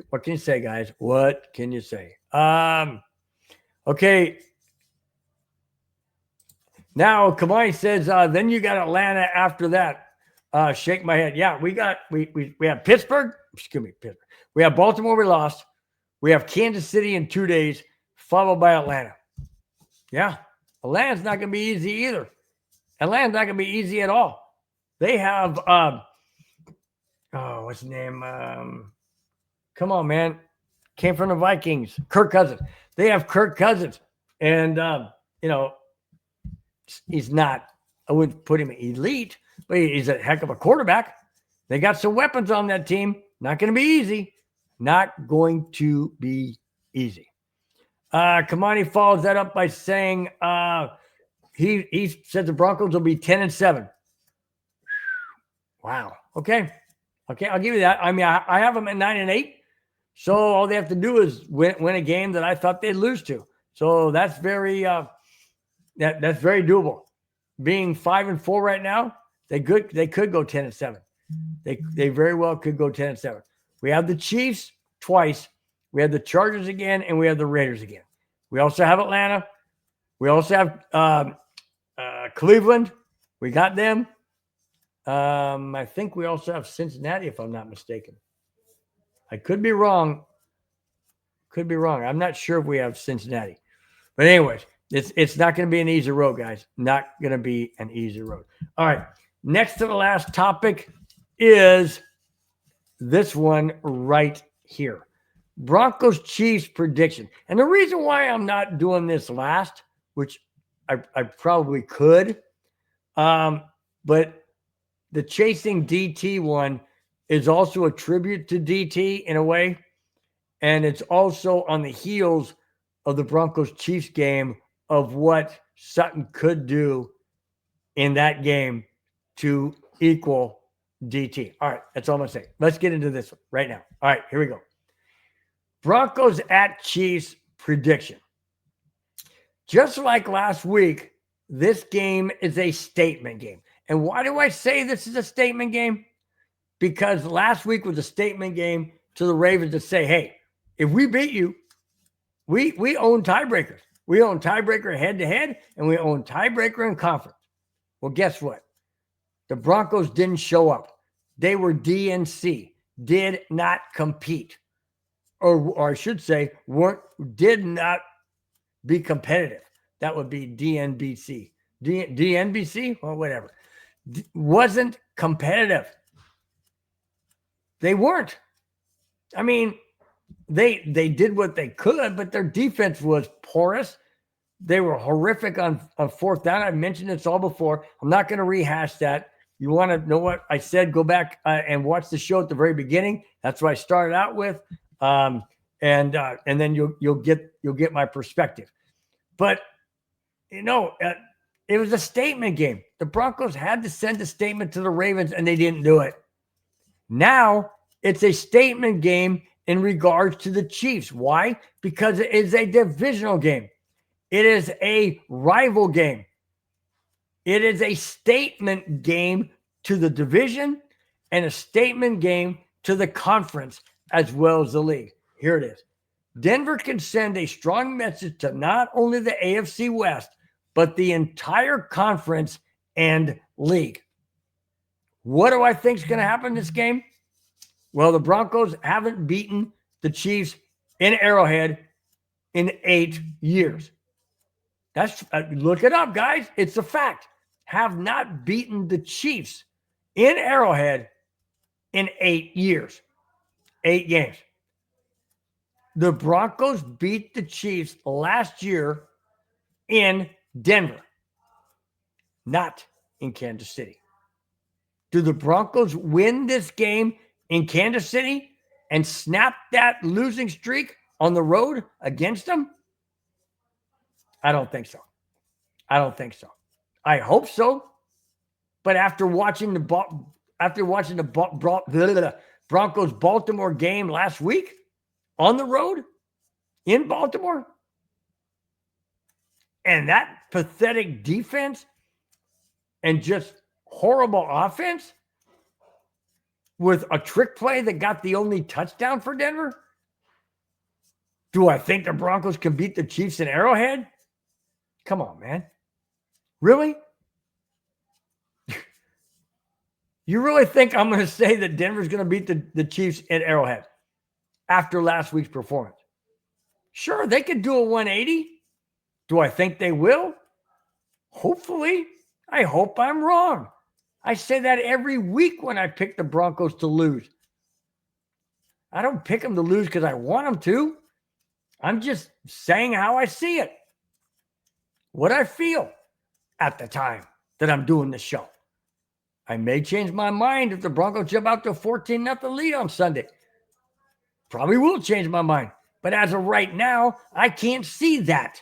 A: What can you say, guys? What can you say? Okay. Now, Kamai says, then you got Atlanta after that. Shake my head. Yeah, we have Pittsburgh. Excuse me, Pittsburgh. We have Baltimore. We lost. We have Kansas City in 2 days, followed by Atlanta. Yeah, Atlanta's not going to be easy either. Atlanta's not going to be easy at all. They have, what's his name? Come on, man. Came from the Vikings. Kirk Cousins. They have Kirk Cousins. And, he's not, I wouldn't put him elite, but he's a heck of a quarterback. They got some weapons on that team. Not going to be easy. Not going to be easy. Kamani follows that up by saying he said the Broncos will be 10-7. Wow. Okay, I'll give you that. I mean, I have them at 9-8. So all they have to do is win a game that I thought they'd lose to. So that's very that's very doable. Being 5-4 right now, they could go 10-7. They very well could go 10-7. We have the Chiefs twice. We have the Chargers again, and we have the Raiders again. We also have Atlanta. We also have Cleveland. We got them. I think we also have Cincinnati, if I'm not mistaken. I could be wrong. I'm not sure if we have Cincinnati. But anyways, it's not going to be an easy road, guys. Not going to be an easy road. All right. Next to the last topic is this one right here. Broncos Chiefs prediction. And the reason why I'm not doing this last, which I probably could, but the chasing DT one is also a tribute to DT in a way. And it's also on the heels of the Broncos Chiefs game of what Sutton could do in that game to equal DT. All right, that's all I'm going to say. Let's get into this one right now. All right, here we go. Broncos at Chiefs prediction. Just like last week, this game is a statement game. And why do I say this is a statement game? Because last week was a statement game to the Ravens to say, hey, if we beat you, we own tiebreakers. We own tiebreaker head-to-head, and we own tiebreaker in conference. Well, guess what? The Broncos didn't show up. They were DNC, did not compete. Or I should say, did not be competitive. That would be DNBC. DNBC? Well, whatever. Wasn't competitive. They weren't. I mean, they did what they could, but their defense was porous. They were horrific on fourth down. I mentioned this all before. I'm not going to rehash that. You want to know what I said, go back and watch the show at the very beginning. That's what I started out with. And then you'll get my perspective. But, it was a statement game. The Broncos had to send a statement to the Ravens, and they didn't do it. Now it's a statement game in regards to the Chiefs. Why? Because it is a divisional game. It is a rival game. It is a statement game to the division and a statement game to the conference as well as the league. Here it is. Denver can send a strong message to not only the AFC West, but the entire conference and league. What do I think is going to happen in this game? Well, the Broncos haven't beaten the Chiefs in Arrowhead in 8 years. That's look it up, guys. It's a fact. Have not beaten the Chiefs in Arrowhead in 8 years. 8 games. The Broncos beat the Chiefs last year in Denver, not in Kansas City. Do the Broncos win this game in Kansas City and snap that losing streak on the road against them? I don't think so. I hope so. But after watching the Broncos Baltimore game last week on the road in Baltimore, and that pathetic defense and just horrible offense with a trick play that got the only touchdown for Denver, do I think the Broncos can beat the Chiefs in Arrowhead? Come on, man. Really? You really think I'm going to say that Denver's going to beat the Chiefs at Arrowhead after last week's performance? Sure, they could do a 180. Do I think they will? Hopefully. I hope I'm wrong. I say that every week when I pick the Broncos to lose. I don't pick them to lose because I want them to. I'm just saying how I see it. What I feel at the time that I'm doing this show. I may change my mind if the Broncos jump out to a 14-0 lead on Sunday. Probably will change my mind. But as of right now, I can't see that.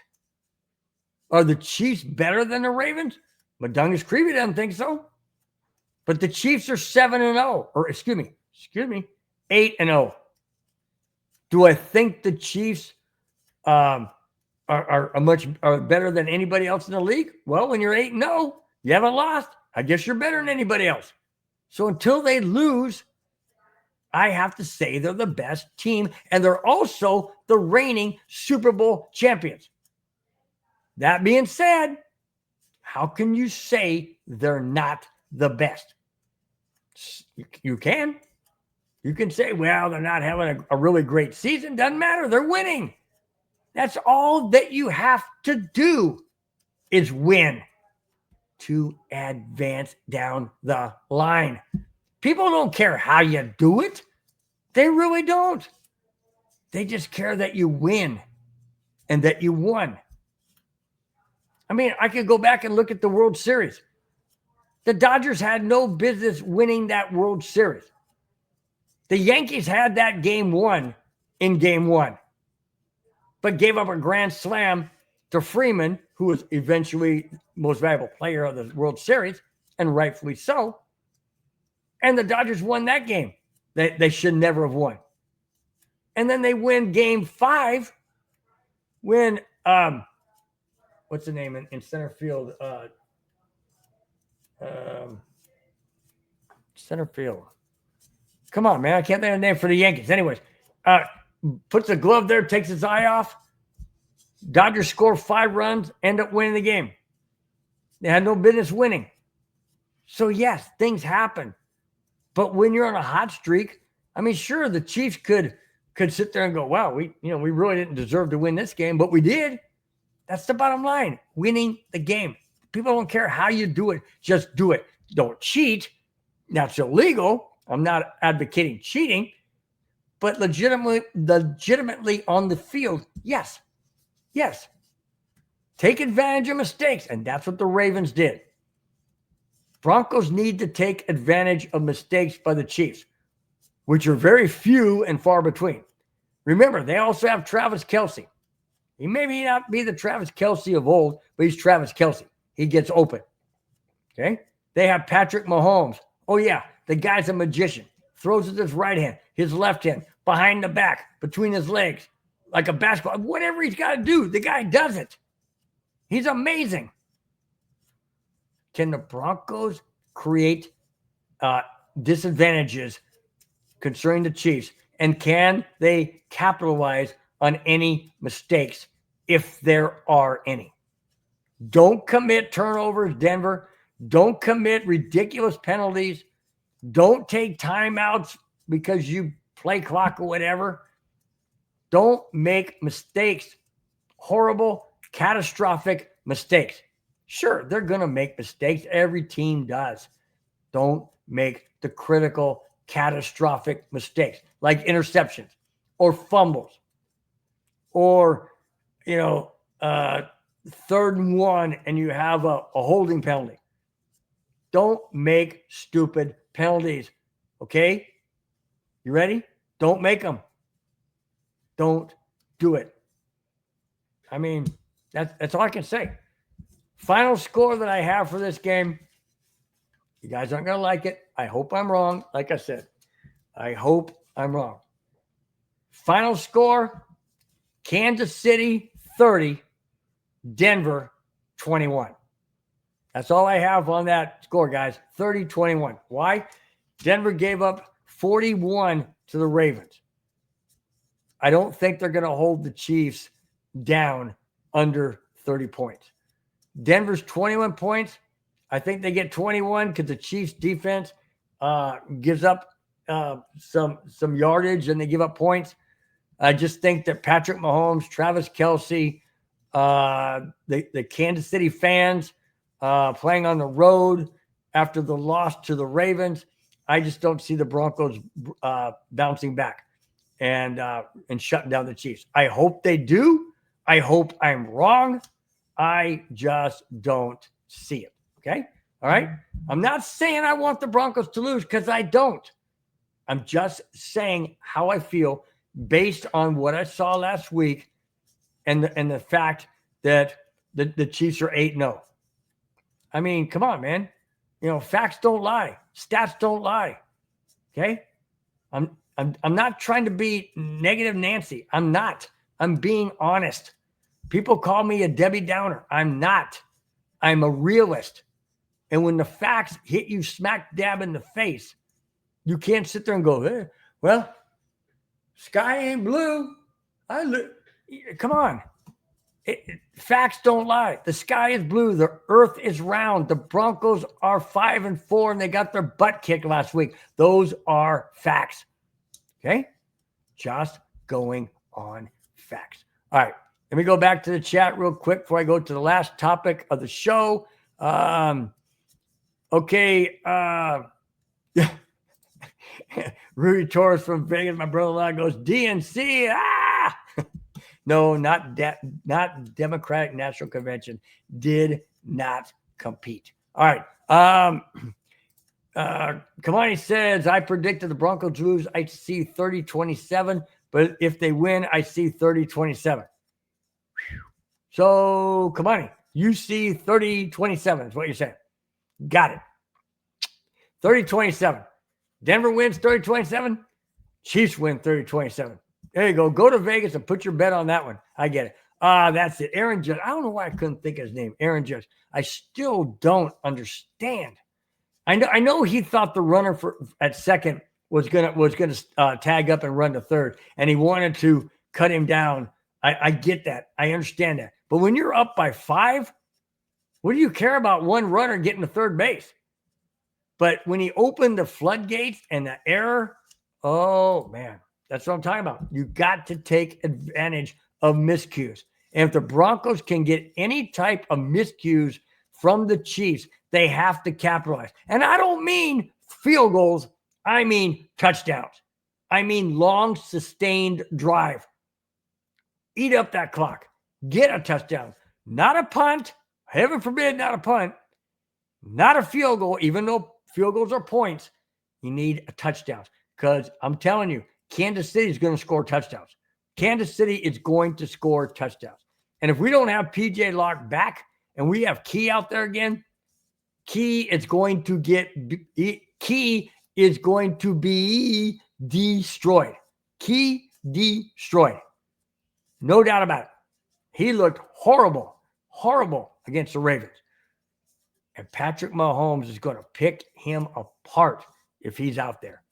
A: Are the Chiefs better than the Ravens? Madungus Creevy doesn't think so. But the Chiefs are 7-0. Or excuse me, 8-0. Do I think the Chiefs are better than anybody else in the league? Well, when you're 8-0, you haven't lost. I guess you're better than anybody else. So until they lose, I have to say they're the best team, and they're also the reigning Super Bowl champions. That being said, how can you say they're not the best? You can. You can say, well, they're not having a really great season. Doesn't matter. They're winning. That's all that you have to do is win to advance down the line. People don't care how you do it. They really don't. They just care that you win and that you won. I mean, I could go back and look at the World Series. The Dodgers had no business winning that World Series. The Yankees had that game won in game one, but gave up a grand slam to Freeman, who was eventually most valuable player of the World Series, and rightfully so. And the Dodgers won that game. They should never have won. And then they win game 5 when what's the name in center field? Center field. Come on, man. I can't think of the name for the Yankees. Anyways, puts a glove there, takes his eye off. Dodgers score 5 runs, end up winning the game. They had no business winning. So, yes, things happen. But when you're on a hot streak, I mean, sure, the Chiefs could sit there and go, wow, we really didn't deserve to win this game, but we did. That's the bottom line, winning the game. People don't care how you do it. Just do it. Don't cheat. That's illegal. I'm not advocating cheating, but legitimately on the field, yes. Yes. Take advantage of mistakes, and that's what the Ravens did. Broncos need to take advantage of mistakes by the Chiefs, which are very few and far between. Remember, they also have Travis Kelce. He may not be the Travis Kelce of old, but he's Travis Kelce. He gets open. Okay? They have Patrick Mahomes. Oh, yeah, the guy's a magician. Throws with his right hand, his left hand, behind the back, between his legs, like a basketball. Whatever he's got to do, the guy does it. He's amazing. Can the Broncos create disadvantages concerning the Chiefs? And can they capitalize on any mistakes if there are any? Don't commit turnovers, Denver. Don't commit ridiculous penalties. Don't take timeouts because you play clock or whatever. Don't make mistakes, horrible, catastrophic mistakes. Sure, they're going to make mistakes. Every team does. Don't make the critical, catastrophic mistakes like interceptions or fumbles or, 3rd and 1 and you have a holding penalty. Don't make stupid penalties, okay? You ready? Don't make them. Don't do it. I mean, that's all I can say. Final score that I have for this game, you guys aren't going to like it. I hope I'm wrong. Like I said, I hope I'm wrong. Final score, Kansas City 30, Denver 21. That's all I have on that score, guys. 30-21. Why? Denver gave up 41 to the Ravens. I don't think they're going to hold the Chiefs down under 30 points. Denver's 21 points. I think they get 21 because the Chiefs defense gives up some yardage and they give up points. I just think that Patrick Mahomes, Travis Kelce, the Kansas City fans playing on the road after the loss to the Ravens, I just don't see the Broncos bouncing back and shutting down the Chiefs. I hope they do. I hope I'm wrong. I just don't see it. Okay? All right? I'm not saying I want the Broncos to lose because I don't. I'm just saying how I feel based on what I saw last week and the fact that the Chiefs are 8-0. I mean, come on, man. Facts don't lie. Stats don't lie. Okay? I'm not trying to be negative Nancy. I'm not. I'm being honest. People call me a Debbie Downer. I'm not. I'm a realist. And when the facts hit you smack dab in the face, you can't sit there and go, hey, well, sky ain't blue. Come on. Facts don't lie. The sky is blue. The earth is round. The Broncos are 5-4 and they got their butt kicked last week. Those are facts. Okay? Just going on facts. All right. Let me go back to the chat real quick before I go to the last topic of the show. Okay. Rudy Torres from Vegas, my brother-in-law, goes, DNC. No, not Democratic National Convention. Did not compete. All right. Kamani says, I predicted the Broncos lose. I see 30-27, but if they win, I see 30-27. So, Kamani, you see 30-27 is what you're saying. Got it. 30-27. Denver wins 30-27. Chiefs win 30-27. There you go. Go to Vegas and put your bet on that one. I get it. That's it. Aaron Judge. I don't know why I couldn't think of his name. Aaron Judge. I still don't understand. I know he thought the runner at second was gonna tag up and run to third, and he wanted to cut him down. I get that. I understand that. But when you're up by 5, what do you care about one runner getting to third base? But when he opened the floodgates and the error, oh man, that's what I'm talking about. You got to take advantage of miscues. And if the Broncos can get any type of miscues from the Chiefs, they have to capitalize. And I don't mean field goals. I mean touchdowns. I mean long, sustained drive. Eat up that clock. Get a touchdown. Not a punt. Heaven forbid, not a punt. Not a field goal, even though field goals are points. You need a touchdown. Because I'm telling you, Kansas City is going to score touchdowns. Kansas City is going to score touchdowns. And if we don't have PJ Locke back and we have Key out there again, Key is going to be destroyed. Key destroyed. No doubt about it. He looked horrible against the Ravens. And Patrick Mahomes is going to pick him apart if he's out there.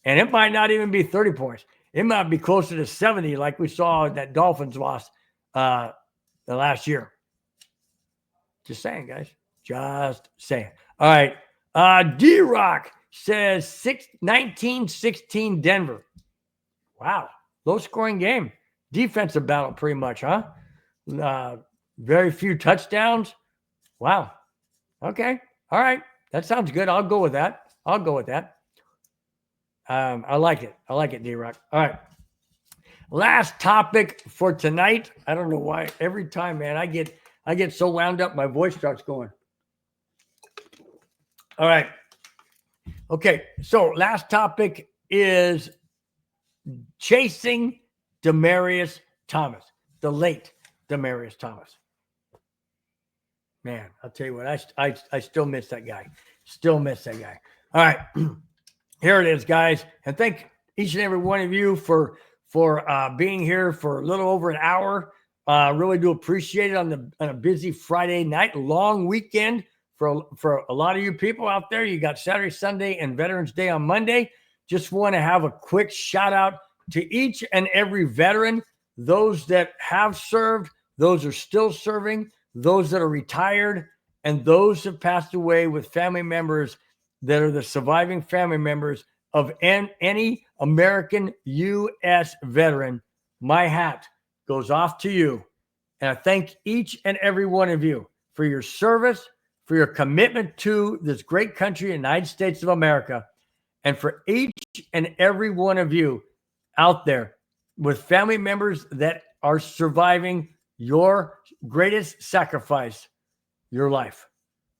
A: And it might not even be 30 points. It might be closer to 70 like we saw that Dolphins lost the last year. Just saying, guys. Just saying. All right. D-Rock says 19-16 Denver. Wow. Low-scoring game. Defensive battle pretty much, huh? Very few touchdowns. Wow. Okay. All right. That sounds good. I'll go with that. I like it. D-Rock. All right. Last topic for tonight. I don't know why. Every time, man, I get so wound up, my voice starts going. All right. Okay. So last topic is chasing Demaryius Thomas, the late Demaryius Thomas. Man, I'll tell you what, I still miss that guy. All right. Here it is, guys. And thank each and every one of you for being here for a little over an hour. Really do appreciate it on a busy Friday night, long weekend for a lot of you people out there. You got Saturday, Sunday, and Veterans Day on Monday. Just want to have a quick shout out to each and every veteran, those that have served, those are still serving, those that are retired, and those that passed away with family members that are the surviving family members of any American U.S. veteran. My hat goes off to you. And I thank each and every one of you for your service, for your commitment to this great country, United States of America, and for each and every one of you out there with family members that are surviving your greatest sacrifice, your life.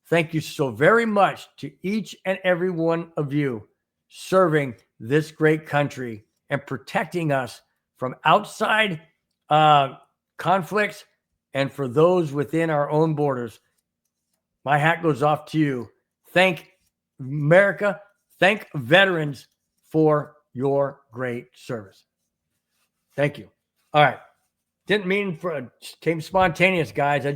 A: Thank you so very much to each and every one of you serving this great country and protecting us from outside conflicts and for those within our own borders. My hat goes off to you. Thank America. Thank veterans for your great service. Thank you. All right. Didn't mean came spontaneous, guys.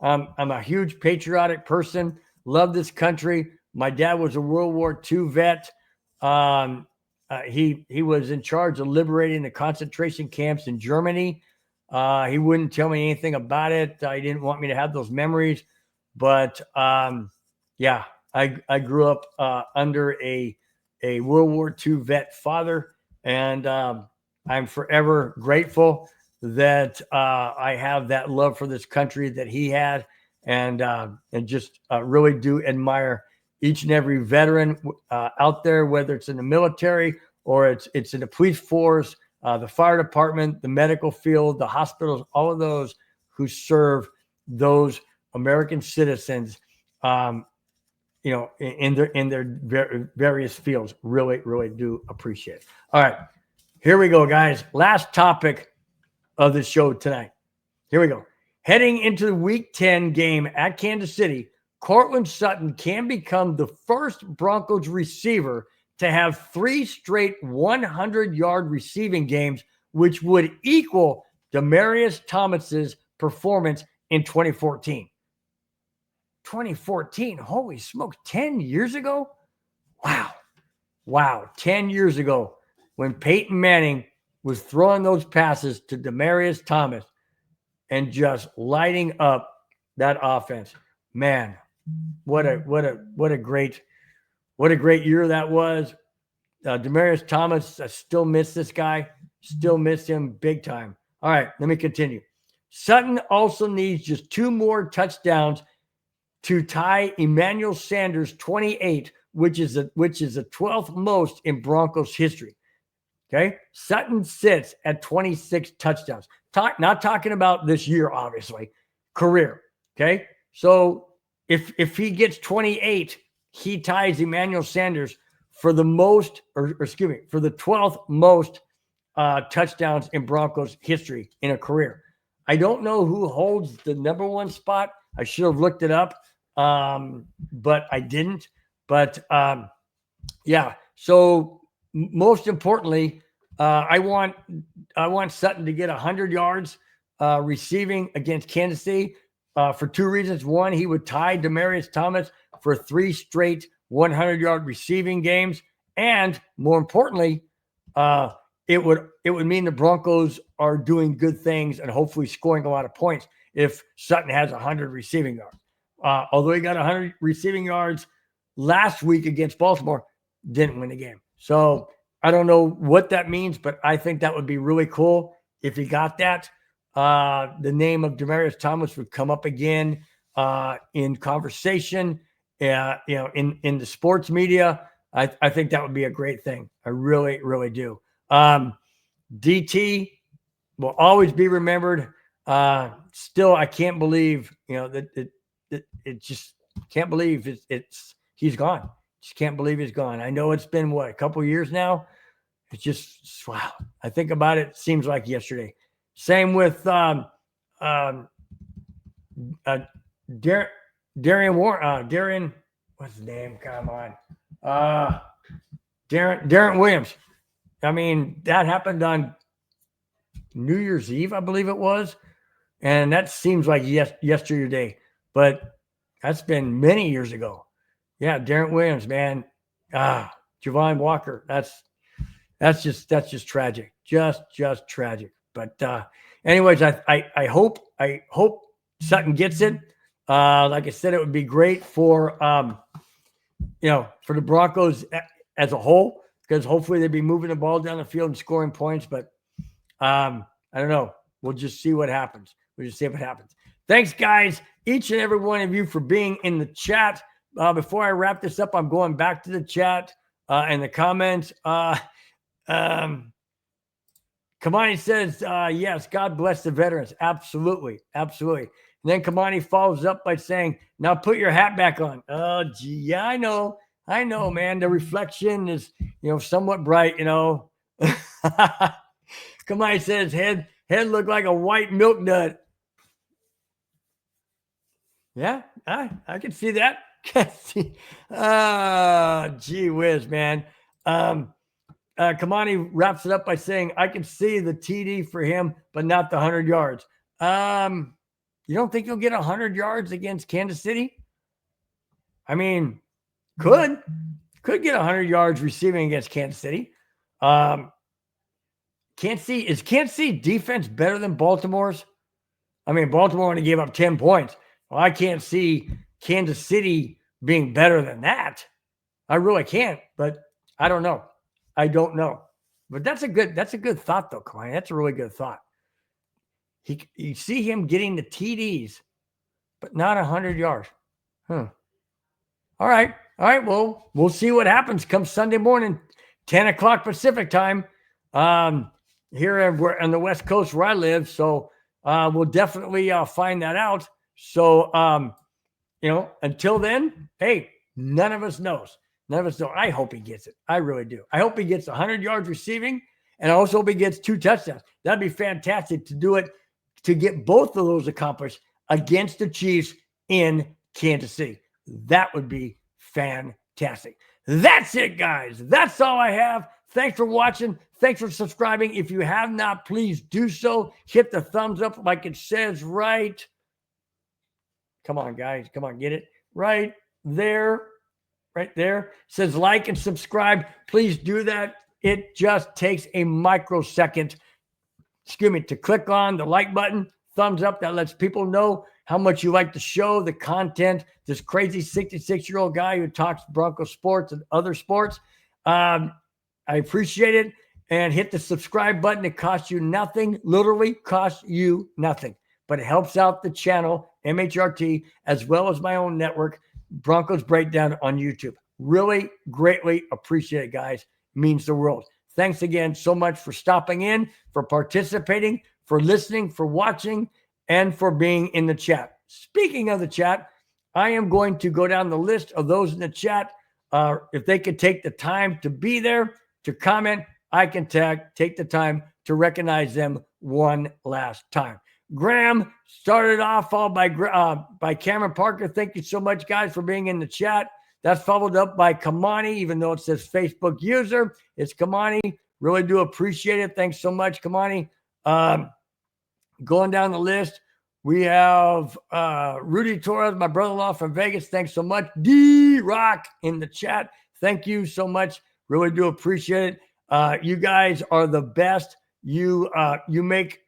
A: I'm a huge patriotic person. Love this country. My dad was a World War II vet. He was in charge of liberating the concentration camps in Germany. He wouldn't tell me anything about it. He didn't want me to have those memories. But yeah, I grew up under a World War II vet father, and I'm forever grateful that I have that love for this country that he had, and just really do admire each and every veteran out there, whether it's in the military or it's in the police force, the fire department, the medical field, the hospitals, all of those who serve those American citizens, in their various fields. Really, really do appreciate it. All right, here we go, guys. Last topic of the show tonight. Here we go. Heading into the Week 10 game at Kansas City, Courtland Sutton can become the first Broncos receiver to have 3 straight 100-yard receiving games, which would equal Demaryius Thomas's performance in 2014. 2014, holy smokes, 10 years ago? Wow, 10 years ago when Peyton Manning was throwing those passes to Demaryius Thomas and just lighting up that offense. Man, what a great year that was. Demaryius Thomas, I still miss this guy. Still miss him big time. All right, let me continue. Sutton also needs just 2 more touchdowns to tie Emmanuel Sanders' 28, which is the 12th most in Broncos history. Okay, Sutton sits at 26 touchdowns. Not talking about this year, obviously, career. Okay, so if he gets 28, he ties Emmanuel Sanders for the most, or excuse me, for the 12th most touchdowns in Broncos history in a career. I don't know who holds the number 1 spot. I should have looked it up, but I didn't. But yeah, so most importantly, I want Sutton to get 100 yards receiving against Kansas City for 2 reasons. One, he would tie Demaryius Thomas for 3 straight 100-yard receiving games, and more importantly, it would mean the Broncos are doing good things and hopefully scoring a lot of points if Sutton has 100 receiving yards. Although he got 100 receiving yards last week against Baltimore, didn't win the game. So I don't know what that means, but I think that would be really cool if he got that. The name of Demaryius Thomas would come up again in conversation, in the sports media. I think that would be a great thing. I really, really do. DT will always be remembered. Still, I can't believe, that it just can't believe he's gone. Just can't believe he's gone. I know it's been a couple years now. It's just, wow. I think about it. Seems like yesterday. Same with Darian Warren. Darian, what's his name? Come on. Darren Williams. I mean, that happened on New Year's Eve, I believe it was. And that seems like yesterday, but that's been many years ago. Yeah, Darren Williams, man. Javon Walker. That's just tragic. Just tragic. But anyways, I hope Sutton gets it. Like I said, it would be great for for the Broncos as a whole, because hopefully they'd be moving the ball down the field and scoring points. But I don't know. We'll just see what happens. Thanks, guys, each and every one of you, for being in the chat. Before I wrap this up, I'm going back to the chat and the comments. Kamani says, yes, God bless the veterans. Absolutely. And then Kamani follows up by saying, now put your hat back on. Oh, gee, yeah, I know, man. The reflection is, somewhat bright, Kamani says, head looked like a white milk dud. Yeah, I can see that. Gee whiz, man. Kamani wraps it up by saying, I can see the TD for him, but not the 100 yards. You don't think you'll get 100 yards against Kansas City? I mean, could get 100 yards receiving against Kansas City. Is Kansas City defense better than Baltimore's? I mean, Baltimore only gave up 10 points. Well, I can't see Kansas City being better than that. I really can't, but I don't know. But that's a good thought, though, Klein. That's a really good thought. You see him getting the TDs, but not 100 yards. All right. Well, we'll see what happens come Sunday morning, 10 o'clock Pacific time, here on the West Coast where I live. So we'll definitely find that out. So, until then, hey, none of us knows. I hope he gets it. I really do. I hope he gets 100 yards receiving, and I also hope he gets 2 touchdowns. That'd be fantastic to do it, to get both of those accomplished against the Chiefs in Kansas City. That would be fantastic. That's it, guys. That's all I have. Thanks for watching. Thanks for subscribing. If you have not, please do so. Hit the thumbs up like it says right. Come on, guys. Come on, get it right there. Right there. It says like and subscribe. Please do that. It just takes a microsecond, to click on the like button, thumbs up. That lets people know how much you like the show, the content, this crazy 66-year-old guy who talks Broncos sports and other sports. I appreciate it. And hit the subscribe button. It costs you nothing, literally costs you nothing, but it helps out the channel, MHRT, as well as my own network, Broncos Breakdown on YouTube. Really greatly appreciate it, guys. It means the world. Thanks again so much for stopping in, for participating, for listening, for watching, and for being in the chat. Speaking of the chat, I am going to go down the list of those in the chat. If they could take the time to be there, to comment, I can take the time to recognize them one last time. Graham started off all by Cameron Parker. Thank you so much, guys, for being in the chat. That's followed up by Kamani, even though it says Facebook user. It's Kamani. Really do appreciate it. Thanks so much, Kamani. Going down the list, we have Rudy Torres, my brother-in-law from Vegas. Thanks so much. D-Rock in the chat. Thank you so much. Really do appreciate it. You guys are the best. You make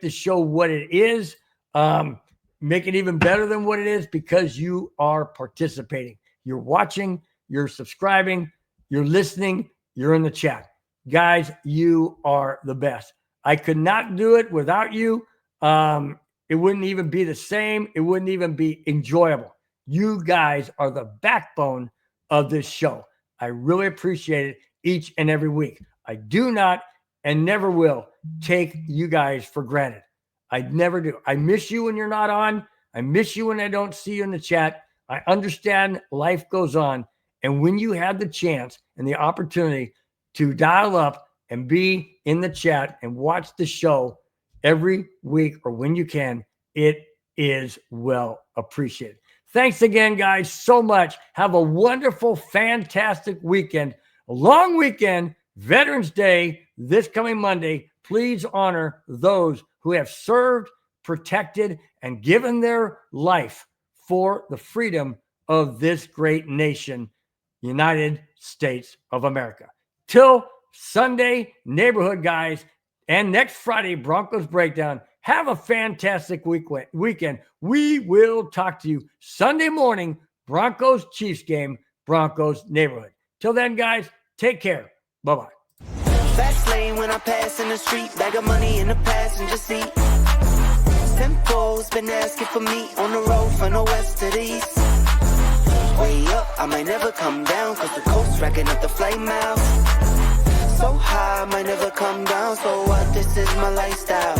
A: the show what it is. Make it even better than what it is because you are participating. You're watching, you're subscribing, you're listening, you're in the chat. Guys, you are the best. I could not do it without you. It wouldn't even be the same. It wouldn't even be enjoyable. You guys are the backbone of this show. I really appreciate it each and every week. I do not and never will take you guys for granted. I never do. I miss you when you're not on. I miss you when I don't see you in the chat. I understand life goes on. And when you have the chance and the opportunity to dial up and be in the chat and watch the show every week or when you can, it is well appreciated. Thanks again, guys, so much. Have a wonderful, fantastic weekend. A long weekend, Veterans Day, this coming Monday. Please honor those who have served, protected, and given their life for the freedom of this great nation, United States of America. Till Sunday, neighborhood guys, and next Friday, Broncos Breakdown. Have a fantastic weekend. We will talk to you Sunday morning, Broncos Chiefs game, Broncos neighborhood. Till then, guys, take care. Bye-bye.
B: Fast lane when I pass in the street, bag of money in the passenger seat. Tempo's been asking for me on the road from the west to the east. Way up, I might never come down, cause the coast racking up the flight miles. So high, I might never come down, so what, this is my lifestyle.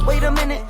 B: Wait a minute.